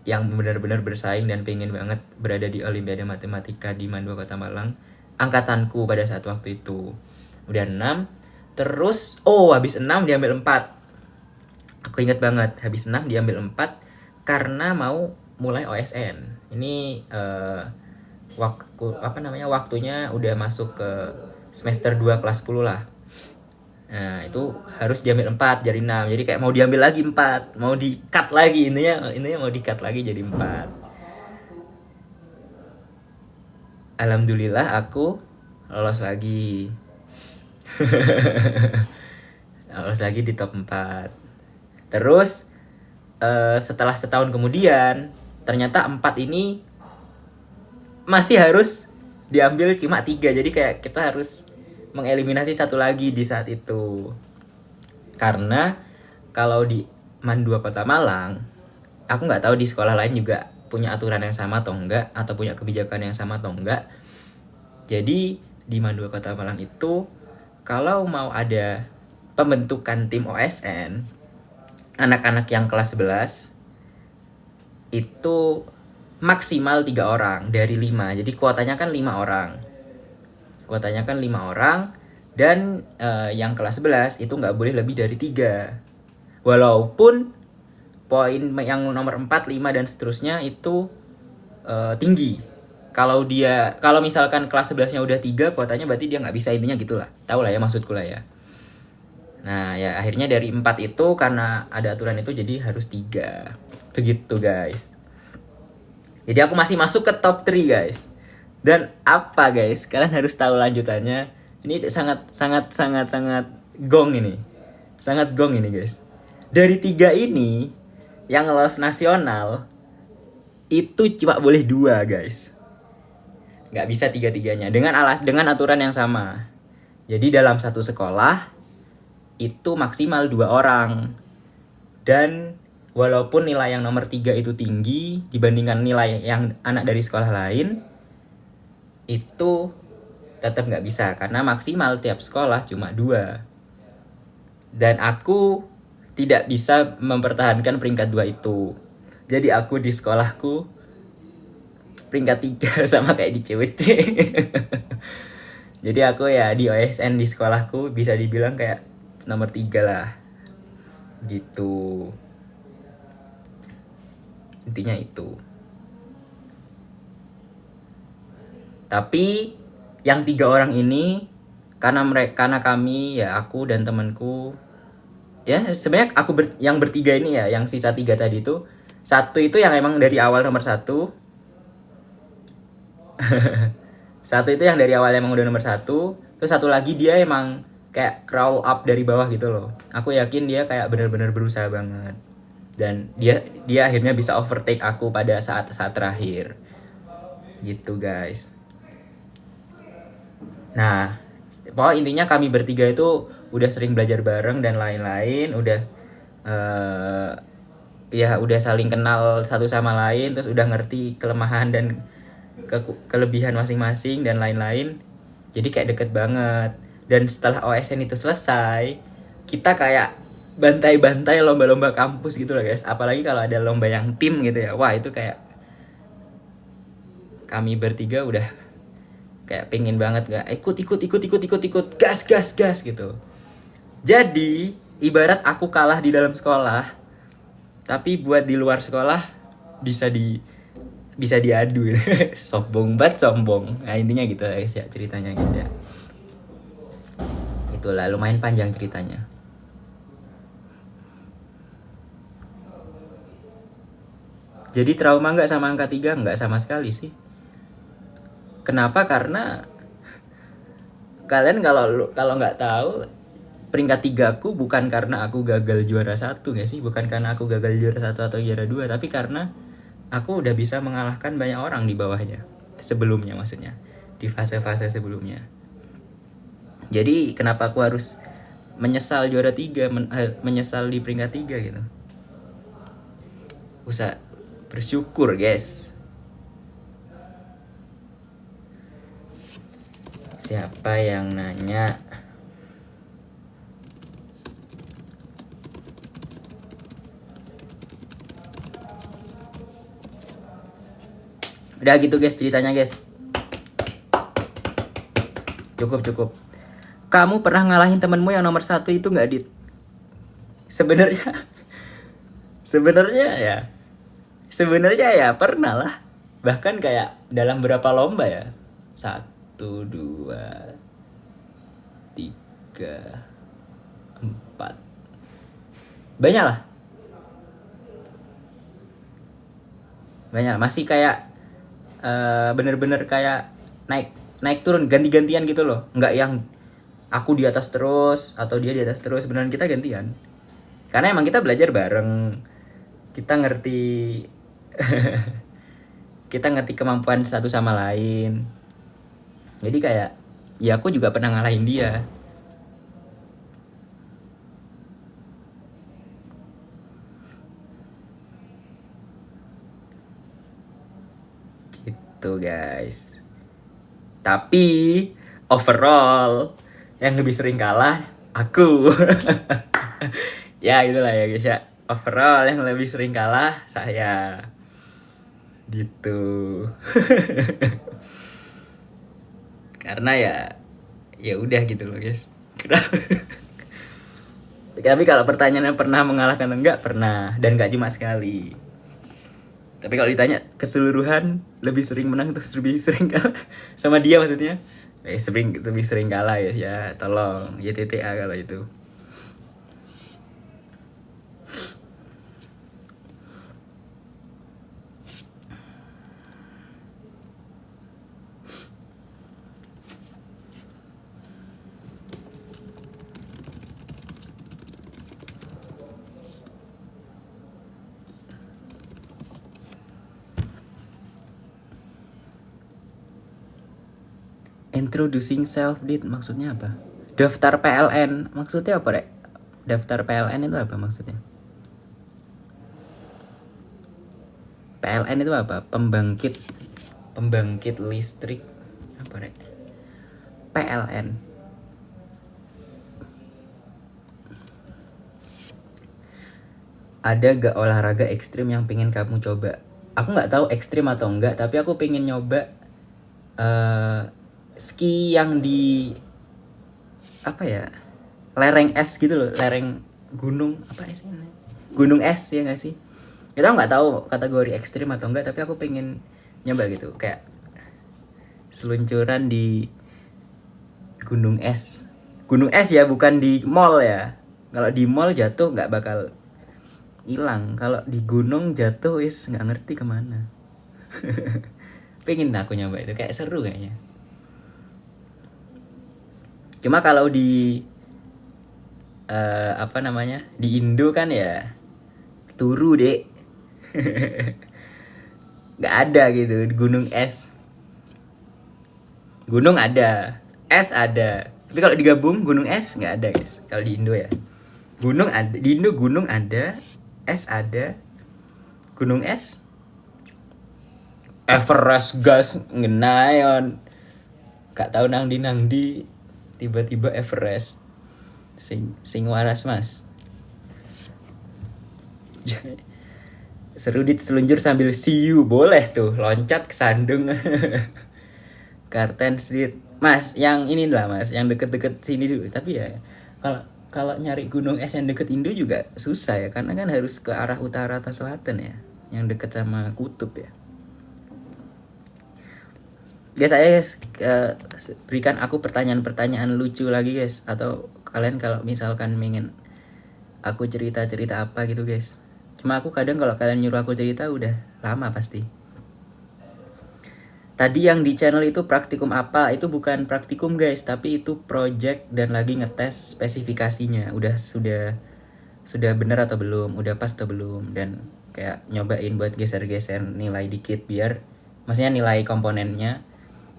benar-benar bersaing dan pengen banget berada di Olimpiade Matematika di Mandua Kota Malang angkatanku pada saat waktu itu. Udah 6. Terus habis 6 diambil 4. Aku ingat banget, habis 6 diambil 4 karena mau mulai OSN. Ini waktunya udah masuk ke semester 2 kelas 10 lah. Nah, itu harus diambil 4 jadi 6. Jadi kayak mau diambil lagi 4, mau di-cut lagi, intinya mau di-cut lagi jadi 4. Alhamdulillah aku lolos lagi. Lolos lagi di top 4. Terus setelah setahun kemudian ternyata 4 ini masih harus diambil cuma 3. Jadi kayak kita harus mengeliminasi satu lagi di saat itu. Karena kalau di MAN 2 Kota Malang, aku nggak tahu di sekolah lain juga punya aturan yang sama atau enggak, atau punya kebijakan yang sama atau enggak. Jadi di MAN 2 Kota Malang itu kalau mau ada pembentukan tim OSN, anak-anak yang kelas 11 itu maksimal 3 orang dari 5. Jadi kuotanya kan 5 orang. Dan yang kelas 11 itu nggak boleh lebih dari 3. Walaupun poin yang nomor 4, 5 dan seterusnya itu tinggi. Kalau misalkan kelas 11-nya udah 3 kuotanya, berarti dia nggak bisa, intinya gitulah. Tahu lah ya maksudku lah ya. Nah ya akhirnya dari 4 itu karena ada aturan itu jadi harus 3. Begitu guys. Jadi aku masih masuk ke top 3 guys. Dan apa guys, kalian harus tahu lanjutannya. Ini sangat gong ini. Sangat gong ini guys. Dari 3 ini yang lolos nasional itu cuma boleh 2 guys. Nggak bisa 3-3-nya dengan aturan yang sama. Jadi dalam satu sekolah itu maksimal 2 orang. Dan walaupun nilai yang nomor 3 itu tinggi dibandingkan nilai yang anak dari sekolah lain, itu tetap nggak bisa karena maksimal tiap sekolah cuma 2. Dan aku tidak bisa mempertahankan peringkat 2 itu. Jadi aku di sekolahku peringkat 3 sama kayak di CWC. Jadi aku ya di OSN di sekolahku bisa dibilang kayak nomor 3 lah. Gitu. Intinya itu. Tapi yang 3 orang ini karena kami ya, aku dan temanku ya, sebenarnya yang bertiga ini ya, yang sisa 3 tadi itu, satu itu yang emang dari awal nomor 1. Satu itu yang dari awal emang udah nomor 1. Terus satu lagi dia emang kayak crawl up dari bawah gitu loh. Aku yakin dia kayak benar-benar berusaha banget. Dan dia akhirnya bisa overtake aku pada saat-saat terakhir. Gitu guys. Nah, pokoknya intinya kami bertiga itu udah sering belajar bareng dan lain-lain, udah udah saling kenal satu sama lain, terus udah ngerti kelemahan dan kelebihan masing-masing dan lain-lain. Jadi kayak deket banget. Dan setelah OSN itu selesai, kita kayak bantai-bantai lomba-lomba kampus gitu loh guys. Apalagi kalau ada lomba yang tim gitu ya. Wah, itu kayak kami bertiga udah kayak pengen banget gak ikut gas gitu. Jadi ibarat aku kalah di dalam sekolah, tapi buat di luar sekolah bisa diadu gitu. sombong. Nah intinya gitu guys ya, ceritanya guys ya. Itulah, lumayan panjang ceritanya. Jadi trauma nggak sama angka 3? Nggak sama sekali sih. Kenapa? Karena kalian kalau nggak tahu, peringkat 3 aku bukan karena aku gagal juara 1 nggak sih? Bukan karena aku gagal juara 1 atau juara 2, tapi karena aku udah bisa mengalahkan banyak orang di bawahnya. Sebelumnya maksudnya, di fase-fase sebelumnya. Jadi kenapa aku harus menyesal juara 3, menyesal di peringkat 3 gitu. Usah bersyukur guys. Siapa yang nanya? Udah gitu guys ceritanya guys. Cukup. kamu pernah ngalahin temenmu yang nomor 1 itu nggak, Dit? Sebenarnya sebenarnya ya sebenarnya ya pernah lah. Bahkan kayak dalam berapa lomba ya, 1, 2, 3, 4, banyak lah. Masih kayak bener-bener kayak naik turun ganti-gantian gitu loh, nggak yang aku di atas terus atau dia di atas terus. Beneran kita gantian karena emang kita belajar bareng, kita ngerti kita ngerti kemampuan satu sama lain. Jadi kayak ya aku juga pernah ngalahin dia. Gitu guys. Tapi overall yang lebih sering kalah aku. Ya itulah ya guys ya. Overall yang lebih sering kalah saya. Gitu. Karena ya udah gitu loh guys. Tapi kalau pertanyaannya pernah mengalahkan atau enggak, pernah, dan gak cuma sekali. Tapi kalau ditanya keseluruhan lebih sering menang atau lebih sering kalah sama dia maksudnya, lebih sering kalah ya tolong YTTA kalau itu. Introducing self, Dit, maksudnya apa? Daftar PLN maksudnya apa, Rek? Daftar PLN itu apa maksudnya? PLN itu apa? Pembangkit listrik apa, Rek? PLN. Ada gak olahraga ekstrim yang pengen kamu coba? Aku nggak tahu ekstrim atau enggak, tapi aku pengen nyoba ski yang di apa ya, lereng es gitu loh, lereng gunung apa es ini, gunung es ya nggak sih? Kita nggak tahu kategori ekstrim atau enggak, tapi aku pengen nyoba gitu, kayak seluncuran di gunung es ya, bukan di mall ya. Kalau di mall jatuh nggak bakal hilang, kalau di gunung jatuh nggak ngerti kemana. Pengen aku nyoba itu, kayak seru kayaknya. Cuma kalau di apa namanya, di Indo kan ya turu, Dek. Nggak ada gitu gunung es. Gunung ada, es ada, tapi kalau digabung gunung es nggak ada guys. Kalau di Indo ya, gunung ada di Indo, gunung ada, es ada. Gunung es Everest gas ngenayon, gak tahu nang di tiba-tiba Everest sing waras mas. Seru, Dit, seluncur sambil see you, boleh tuh, loncat ke Sandung. Kartens, Dit, mas yang ini lah mas, yang deket-deket sini dulu. Tapi ya kalau nyari gunung es yang deket Indo juga susah ya, karena kan harus ke arah utara atau selatan ya, yang deket sama kutub ya. Guys, saya berikan aku pertanyaan-pertanyaan lucu lagi guys, atau kalian kalau misalkan pengen aku cerita-cerita apa gitu guys. Cuma aku kadang kalau kalian nyuruh aku cerita udah lama pasti. Tadi yang di channel itu praktikum apa? Itu bukan praktikum guys, tapi itu project dan lagi ngetes spesifikasinya. Sudah benar atau belum? Udah pas atau belum? Dan kayak nyobain buat geser-geser nilai dikit biar, maksudnya nilai komponennya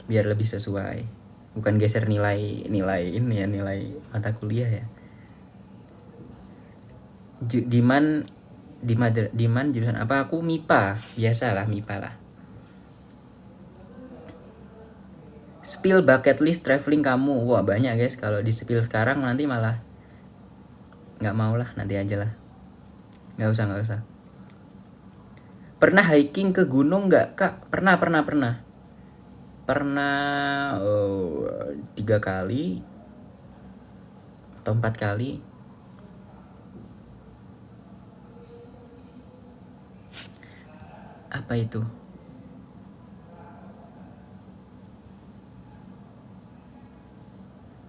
biar lebih sesuai. Bukan geser nilai ini ya, nilai mata kuliah ya. Diman jurusan apa? Aku MIPA, biasalah MIPA lah. Spill bucket list traveling kamu. Wah banyak guys, kalau di spill sekarang nanti malah nggak mau lah, nanti aja lah. Nggak usah. Pernah hiking ke gunung nggak, Kak? Pernah. Pernah 3 kali. atau 4 kali. Apa itu?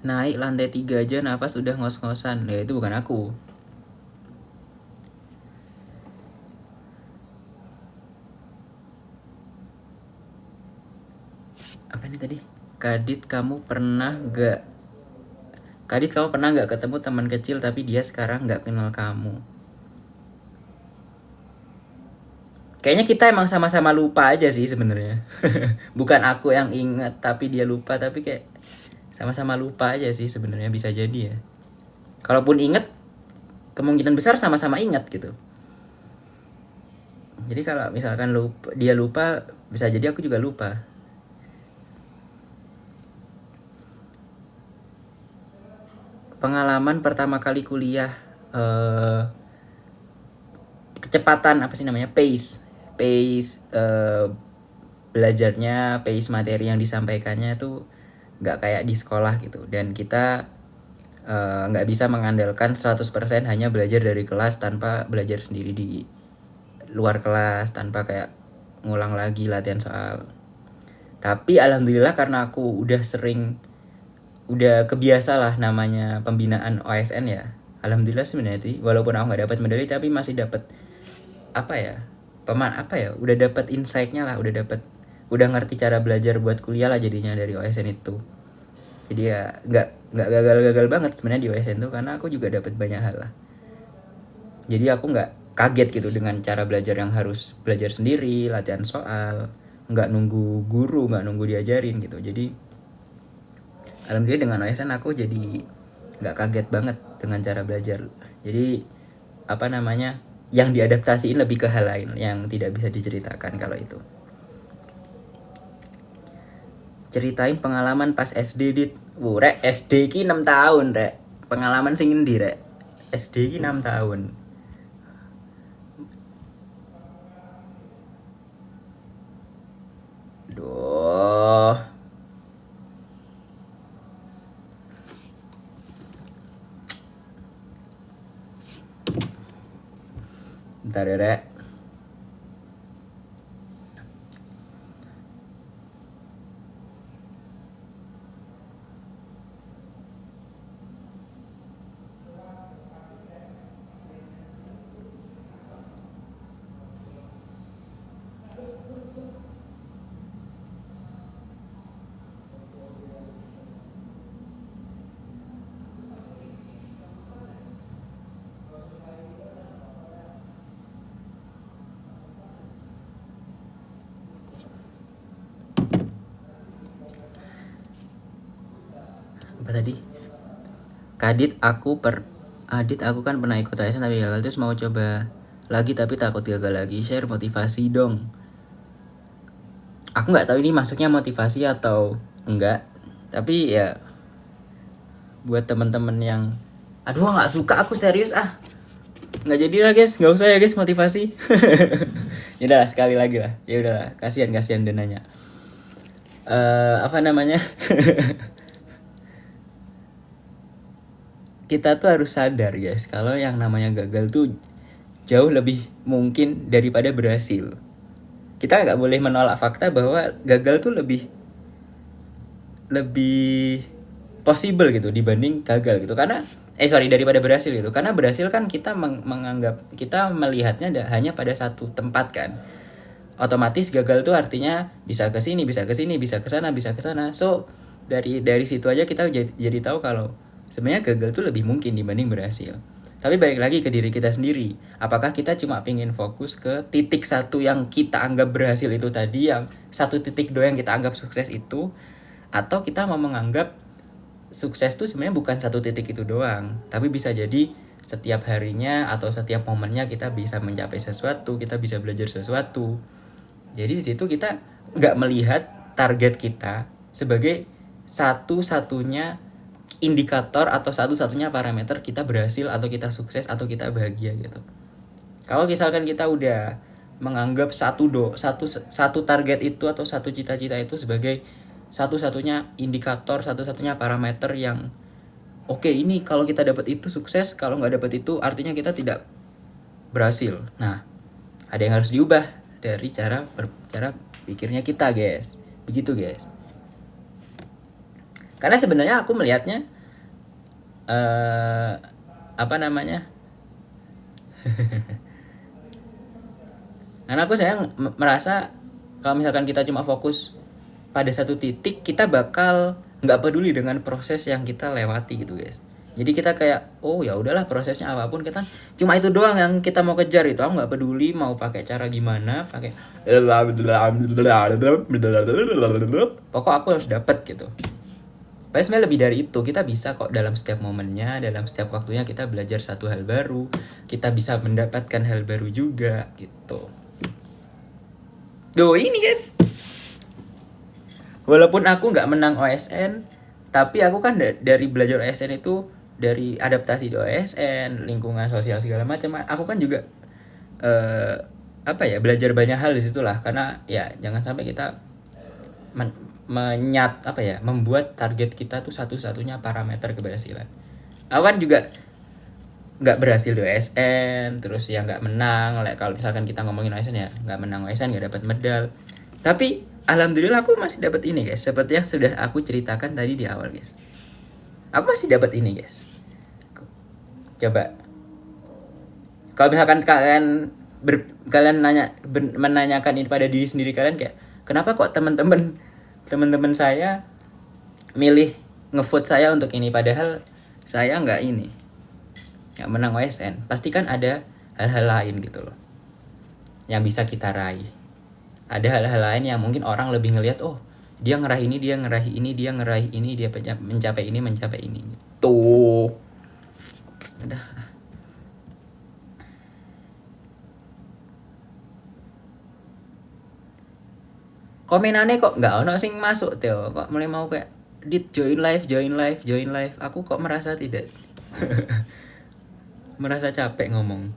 Naik lantai 3 aja nafas udah ngos-ngosan. Ya itu bukan aku. Apa ini tadi? Kadit kamu pernah gak ketemu teman kecil tapi dia sekarang gak kenal kamu? Kayaknya kita emang sama-sama lupa aja sih sebenarnya. Bukan aku yang ingat tapi dia lupa, tapi kayak sama-sama lupa aja sih sebenarnya, bisa jadi ya. Kalaupun ingat, kemungkinan besar sama-sama ingat gitu. Jadi kalau misalkan dia lupa, bisa jadi aku juga lupa. Pengalaman pertama kali kuliah, kecepatan apa sih namanya, pace belajarnya, pace materi yang disampaikannya tuh nggak kayak di sekolah gitu. Dan kita nggak bisa mengandalkan 100% hanya belajar dari kelas tanpa belajar sendiri di luar kelas, tanpa kayak ngulang lagi latihan soal. Tapi alhamdulillah karena aku udah kebiasa lah namanya pembinaan OSN ya. Alhamdulillah sebenarnya sih, walaupun aku nggak dapat medali tapi masih dapat udah dapat insight-nya lah, udah ngerti cara belajar buat kuliah lah jadinya dari OSN itu. Jadi ya nggak gagal banget sebenarnya di OSN tuh, karena aku juga dapat banyak hal lah. Jadi aku nggak kaget gitu dengan cara belajar yang harus belajar sendiri, latihan soal, nggak nunggu guru, nggak nunggu diajarin gitu. Jadi alhamdulillah dengan OSN aku jadi nggak kaget banget dengan cara belajar. Jadi yang diadaptasiin lebih ke hal lain yang tidak bisa diceritakan kalau itu. Ceritain pengalaman pas SD dit. Rek, SD ki 6 tahun rek. Pengalaman sing endi rek? SD ki 6 tahun. Duh. Bentar ya rek. Apa tadi? Adit aku kan pernah ikut ASN tapi gagal, terus mau coba lagi tapi takut gagal lagi. Share motivasi dong. Aku nggak tahu ini masuknya motivasi atau enggak, tapi ya buat teman-teman yang nggak suka aku serius nggak jadi lah guys, nggak usah ya guys motivasi. Ya udah sekali lagi lah, ya udahlah, kasihan dananya. Kita tuh harus sadar guys, kalau yang namanya gagal tuh jauh lebih mungkin daripada berhasil. Kita nggak boleh menolak fakta bahwa gagal tuh lebih possible gitu dibanding gagal gitu, daripada berhasil gitu. Karena berhasil kan kita melihatnya hanya pada satu tempat kan. Otomatis gagal tuh artinya bisa ke sini, bisa ke sini, bisa ke sana, bisa ke sana. So dari situ aja kita jadi tahu kalau sebenarnya gagal tuh lebih mungkin dibanding berhasil. Tapi balik lagi ke diri kita sendiri. Apakah kita cuma pengen fokus ke titik satu yang kita anggap berhasil itu tadi, yang satu titik doang yang kita anggap sukses itu, atau kita mau menganggap sukses tuh sebenarnya bukan satu titik itu doang, tapi bisa jadi setiap harinya atau setiap momennya kita bisa mencapai sesuatu, kita bisa belajar sesuatu. Jadi di situ kita nggak melihat target kita sebagai satu-satunya indikator atau satu-satunya parameter kita berhasil atau kita sukses atau kita bahagia gitu. Kalau misalkan kita udah menganggap satu target itu atau satu cita-cita itu sebagai satu-satunya indikator, satu-satunya parameter yang oke, ini kalau kita dapat itu sukses, kalau nggak dapat itu artinya kita tidak berhasil. Nah, ada yang harus diubah dari cara pikirnya kita, guys. Begitu, guys. Karena sebenarnya aku melihatnya apa namanya? Karena aku saya merasa kalau misalkan kita cuma fokus pada satu titik, kita bakal nggak peduli dengan proses yang kita lewati gitu, guys. Jadi kita kayak, oh ya udahlah, prosesnya apapun kita cuma itu doang yang kita mau kejar. Itu aku nggak peduli mau pakai cara gimana, pakai pokok aku harus dapat gitu. Tapi sebenarnya lebih dari itu, kita bisa kok dalam setiap momennya, dalam setiap waktunya kita belajar satu hal baru, kita bisa mendapatkan hal baru juga gitu. Duh, ini guys, walaupun aku nggak menang OSN, tapi aku kan dari belajar OSN itu, dari adaptasi di OSN, lingkungan sosial segala macam, aku kan juga belajar banyak hal di situlah. Karena ya jangan sampai kita membuat target kita tuh satu-satunya parameter keberhasilan. Aku kan juga nggak berhasil di OSN, terus ya nggak menang. Kalau misalkan kita ngomongin OSN ya nggak menang OSN, nggak dapat medal. Tapi alhamdulillah aku masih dapat ini, guys. Seperti yang sudah aku ceritakan tadi di awal, guys. Aku masih dapat ini, guys. Coba, kalau misalkan kalian menanyakan ini pada diri sendiri kalian, kayak kenapa kok teman-teman saya milih ngevote saya untuk ini, padahal saya nggak menang OSN. Pasti kan ada hal-hal lain gitu loh yang bisa kita raih. Ada hal-hal lain yang mungkin orang lebih ngelihat, oh dia ngeraih ini, dia ngeraih ini, dia ngeraih ini, dia mencapai ini tuh. Udah. Komenannya kok nggak ono sing masuk Teo, kok mulai mau kayak join live. Aku kok merasa tidak merasa capek ngomong.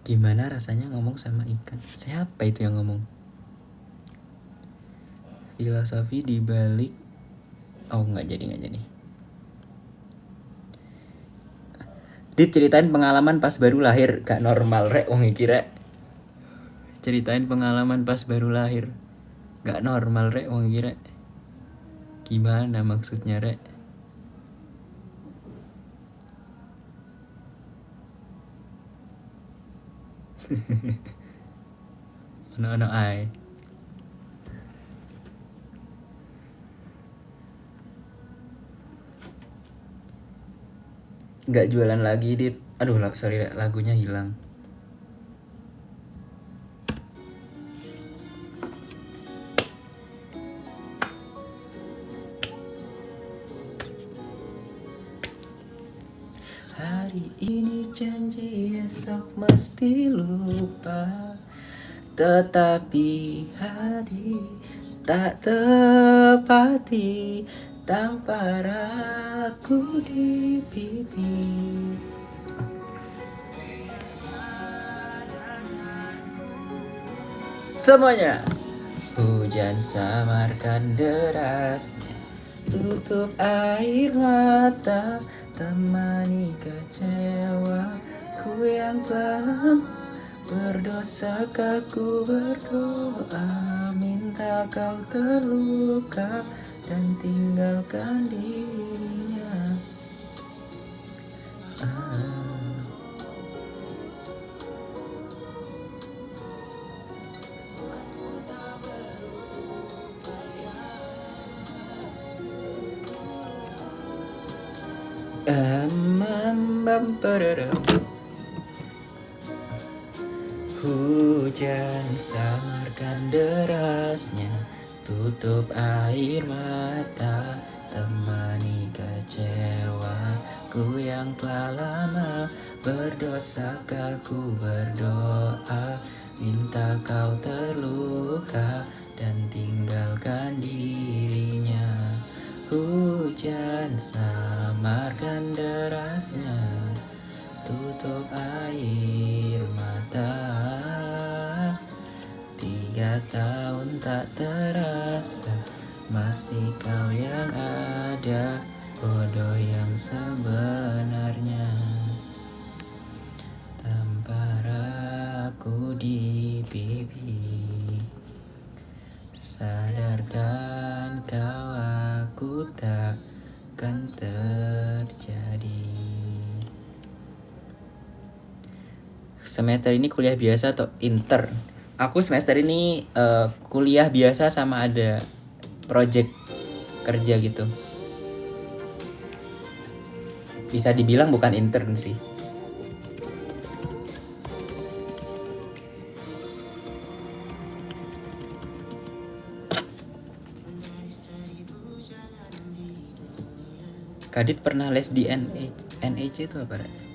Gimana rasanya ngomong sama ikan? Siapa itu yang ngomong? Filosofi dibalik. Oh, nggak jadi. Diceritain pengalaman pas baru lahir. Gak normal rek wong iki rek. Ceritain pengalaman pas baru lahir. Gak normal rek wong iki rek. Gimana maksudnya rek? Ono ai. Gak jualan lagi, Dit. Aduh, sorry, lagunya hilang. Hari ini janji, esok mesti lupa. Tetapi hati tak tepati tanpa ragu di pipi. Semuanya. Hujan samarkan derasnya, tutup air mata, temani kecewaku yang telah berdosa. Ku berdoa, minta kau terluka dan tinggalkan dirinya. Hujan samarkan derasnya, tutup air mata, temani kecewaku yang telah lama berdosa. Ku berdoa, minta kau terluka dan tinggalkan dirinya. Hujan samarkan derasnya, tutup air mata, 3 tahun tak terasa, masih kau yang ada, bodoh yang sebenarnya. Tampar aku di pipi, sadarkan kau aku takkan terjadi. Semester ini kuliah biasa atau intern? Aku semester ini kuliah biasa sama ada project kerja gitu. Bisa dibilang bukan intern sih. Kadit pernah les di NEC itu apa, Rek?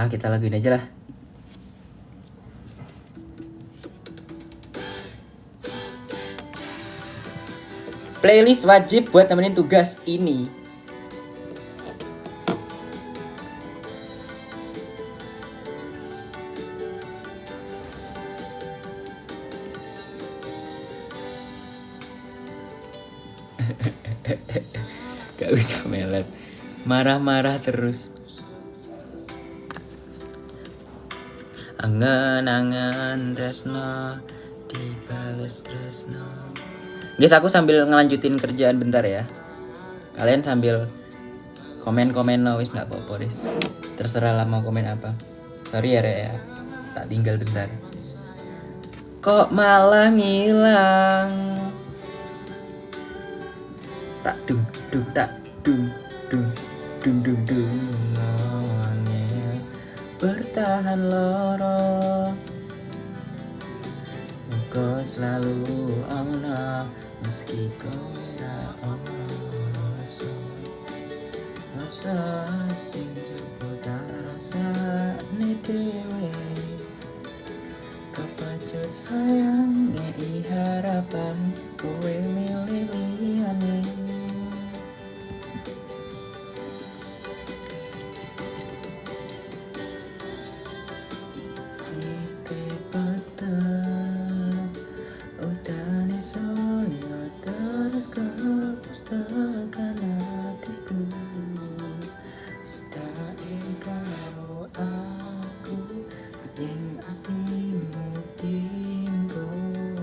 Kita laguin aja lah. Playlist wajib buat nemenin tugas ini. Gak usah melet, marah-marah terus. Angan-angan tresno dibales tresno. Guys, aku sambil ngelanjutin kerjaan bentar ya. Kalian sambil komen-komen wis nggak apa-apa, Ris. Terserah lah mau komen apa. Sorry ya, Re, ya. Tak tinggal bentar. Kok malah ngilang? Tak dung dung tak dung dung dung dung dung. Bertahan loro, kau selalu ono meski kau ora ono rasa. Rasa sing jebul tak rasa ne dewe, kepacut sayang ngei harapan kowe milih liyane. Tekan hatiku, sudah engkau aku yang hatimu timbul.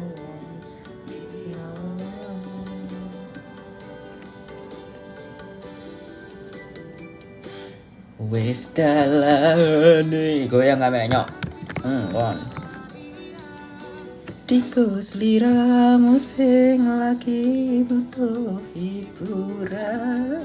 Wes dalane goyang kameranya. Kon tikus liramu sing lagi butuh hiburan.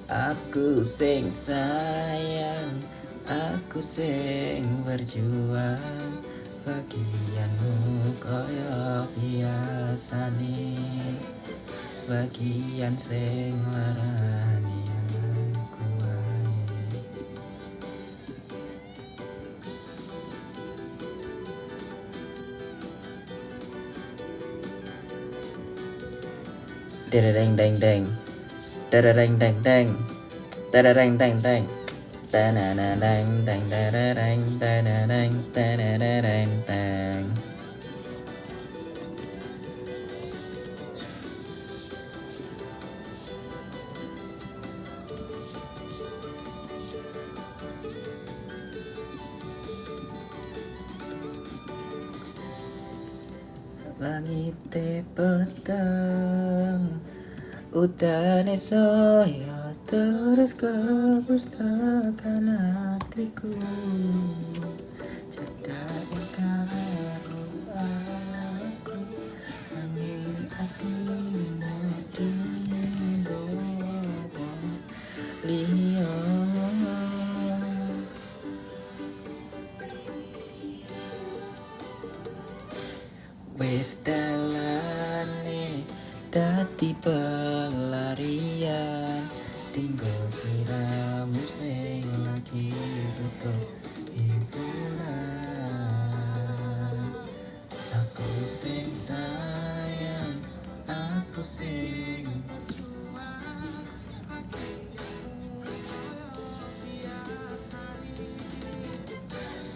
Aku sing sayang, aku sing berjuang, bagianmu kaya biasane, bagian sing larani aku wae. Tereng deng deng, tereng deng deng, tereng deng deng, tanana deng deng tereng tanana tanana deng. Langit petang, udane saya terus ke pustakaan hatiku, cedak karo aku, angin hatimu dibawa liya. Wes dalane dadi pelarian, tinggal siramu sing lagi butuh hiburan. Aku sing sayang, aku sing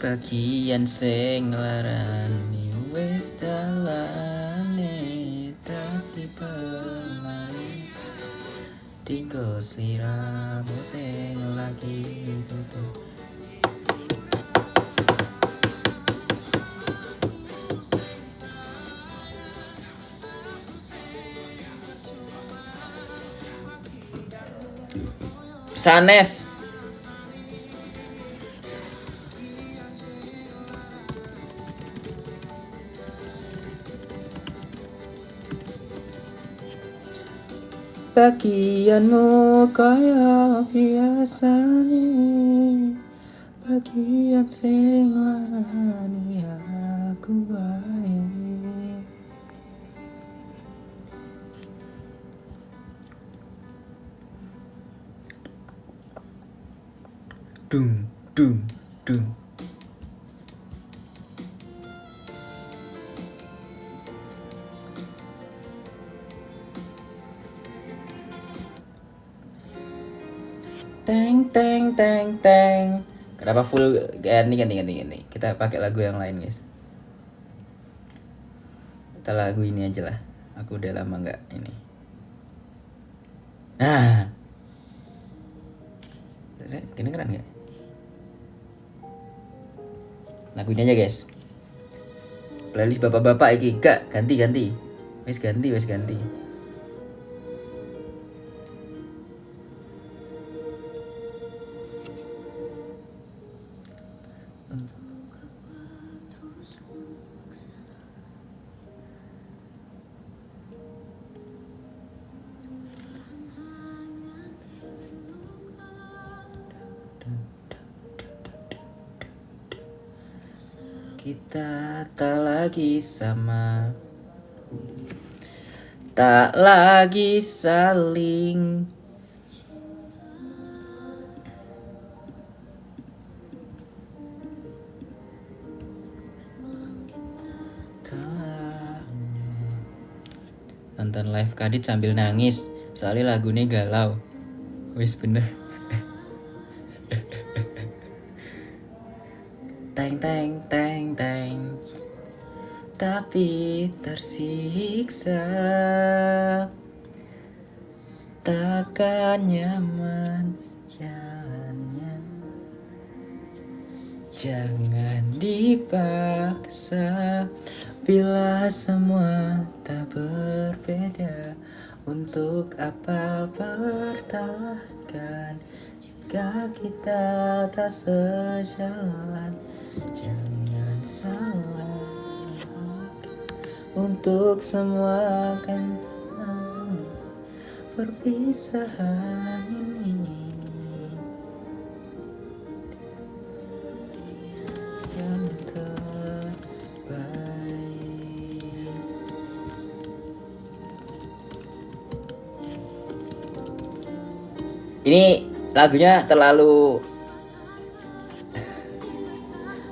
bagian sing nglarani wis dalane dadi pemali tinggal sliramu sing lagi tutup. Sanes bagianmu kaya biasane bagian sing larani aku wae. Dung dung dung. Teng teng teng teng. Kenapa full ganti. Kita pakai lagu yang lain, guys. Kita lagu ini aja lah. Aku udah lama nggak ini. Nah. Kedengeran nggak? Lagu ini aja, guys. Playlist bapak-bapak iki gak ganti. Wes ganti. Kita tak lagi sama, tak lagi saling. Nonton live Kadit sambil nangis, soalnya lagunya galau. Wis bener. Teng. Tapi tersiksa, takkan nyaman jalannya. Jangan dipaksa, bila semua tak berbeda. Untuk apa pertahankan jika kita tak sejalan? Jangan salahkan untuk semua kenangan perpisahan ini yang terbaik. Ini lagunya terlalu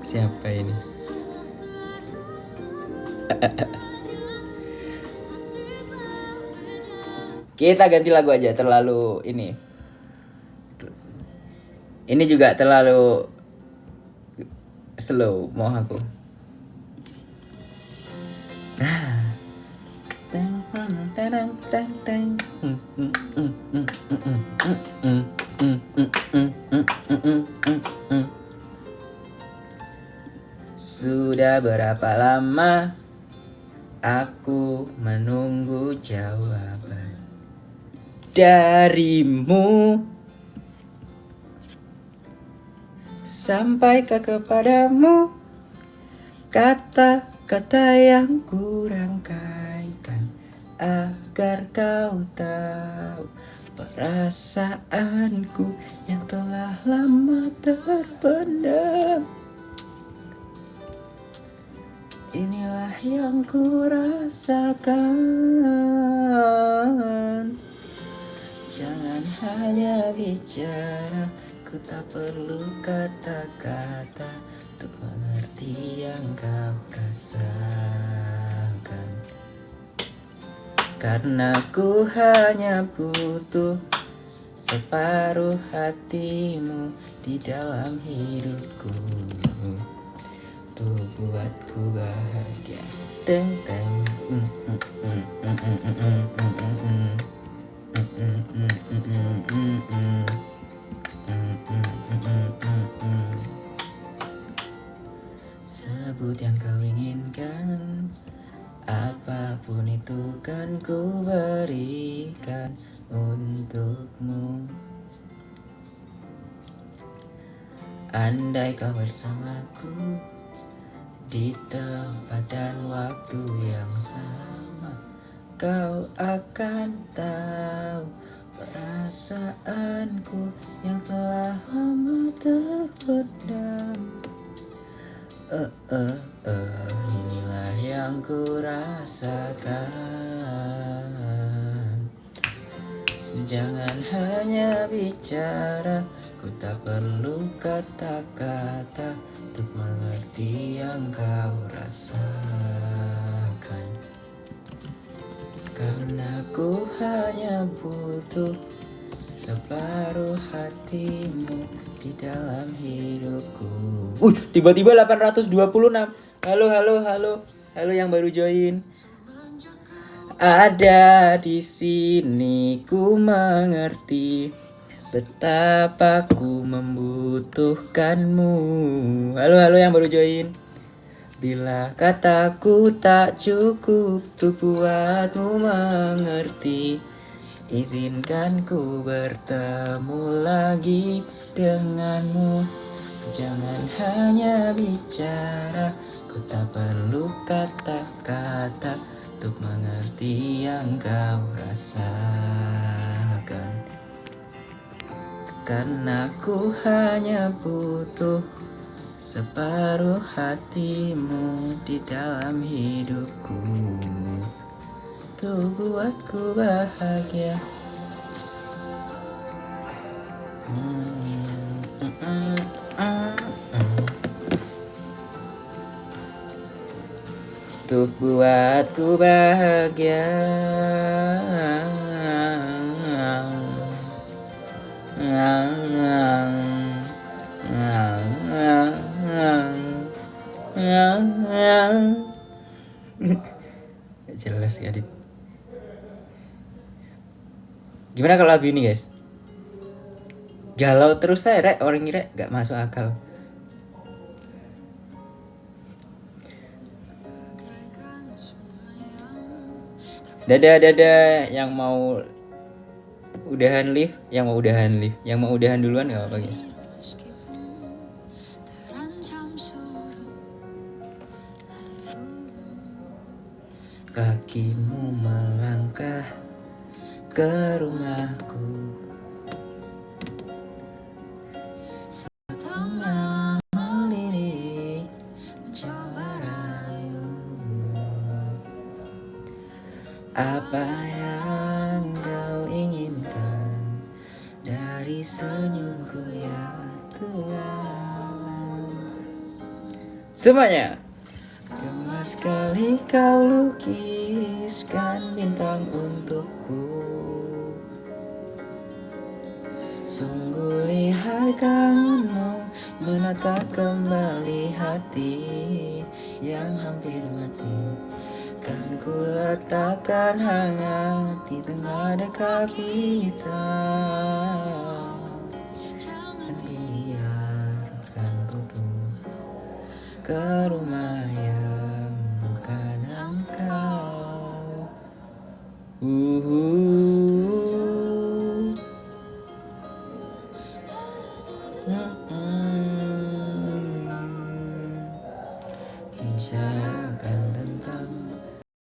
siapa ini? Kita ganti lagu aja, terlalu ini. Ini juga terlalu slow, mau aku. Sudah berapa lama aku menunggu jawaban darimu, sampaikah kepadamu kata-kata yang kurangkaikan agar kau tahu perasaanku yang telah lama terpendam. Inilah yang ku rasakan. Jangan hanya bicara, ku tak perlu kata-kata untuk mengerti yang kau rasakan. Karena ku hanya butuh separuh hatimu di dalam hidupku. tuh buatku bahagia. Teng teng. Sebut yang kau inginkan, apapun itu kan ku berikan untukmu. Andai kau bersamaku di tempat dan waktu yang sama, kau akan tahu perasaanku yang telah lama terpendam. Inilah yang ku rasakan. Jangan hanya bicara, ku tak perlu kata-kata untuk mengerti yang kau rasakan. Karena ku hanya butuh separuh hatimu di dalam hidupku. Tiba-tiba 826. Halo yang baru join. Ada di sini ku mengerti betapa ku membutuhkanmu. Halo yang baru join. Bila kataku tak cukup untuk buatmu mengerti, izinkan ku bertemu lagi denganmu. Jangan hanya bicara, ku tak perlu kata-kata untuk mengerti yang kau rasakan. Karena ku hanya butuh separuh hatimu di dalam hidupku, tuh buatku bahagia. Untuk buatku bahagia. Jelas ya Dit. Gimana kalau lagu ini guys? Galau terus saya rek, orang kira gak masuk akal. Dadah yang mau udahan live, yang mau udahan duluan gak apa-apa guys. Kakimu melangkah ke rumahku, setengah melirik coba rayu. Apa yang kau inginkan dari senyumku ya Tuhan? Semuanya. Gemas sekali kau lukiskan bintang untukku. Sungguh lihat kangenmu menata kembali hati yang hampir mati. Kan ku letakkan hangat di tengah dekat kita. Jangan biarkan rubuh ke rumah yang bukan engkau.